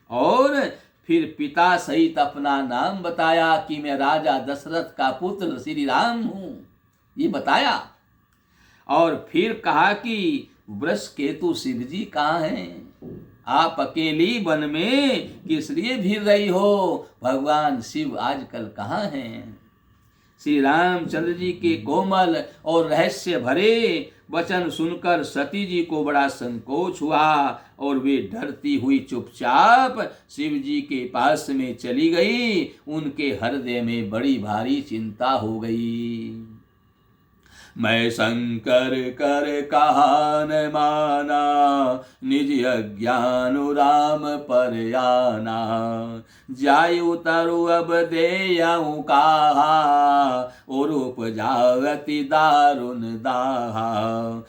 और फिर पिता सहित अपना नाम बताया कि मैं राजा दशरथ का पुत्र श्री राम हूं, ये बताया। और फिर कहा कि वृष केतु शिव जी कहाँ हैं, आप अकेली वन में किस लिए फिर रही हो? भगवान शिव आजकल कहाँ हैं? श्री रामचंद्र जी के कोमल और रहस्य भरे वचन सुनकर सती जी को बड़ा संकोच हुआ और वे डरती हुई चुपचाप शिव जी के पास में चली गई। उनके हृदय में बड़ी भारी चिंता हो गई। मैं शंकर कर कहा न माना, निज अज्ञान राम पर आना। जाय उतरु अब देयऊ कहा, और उपजावति दारुण दाहा।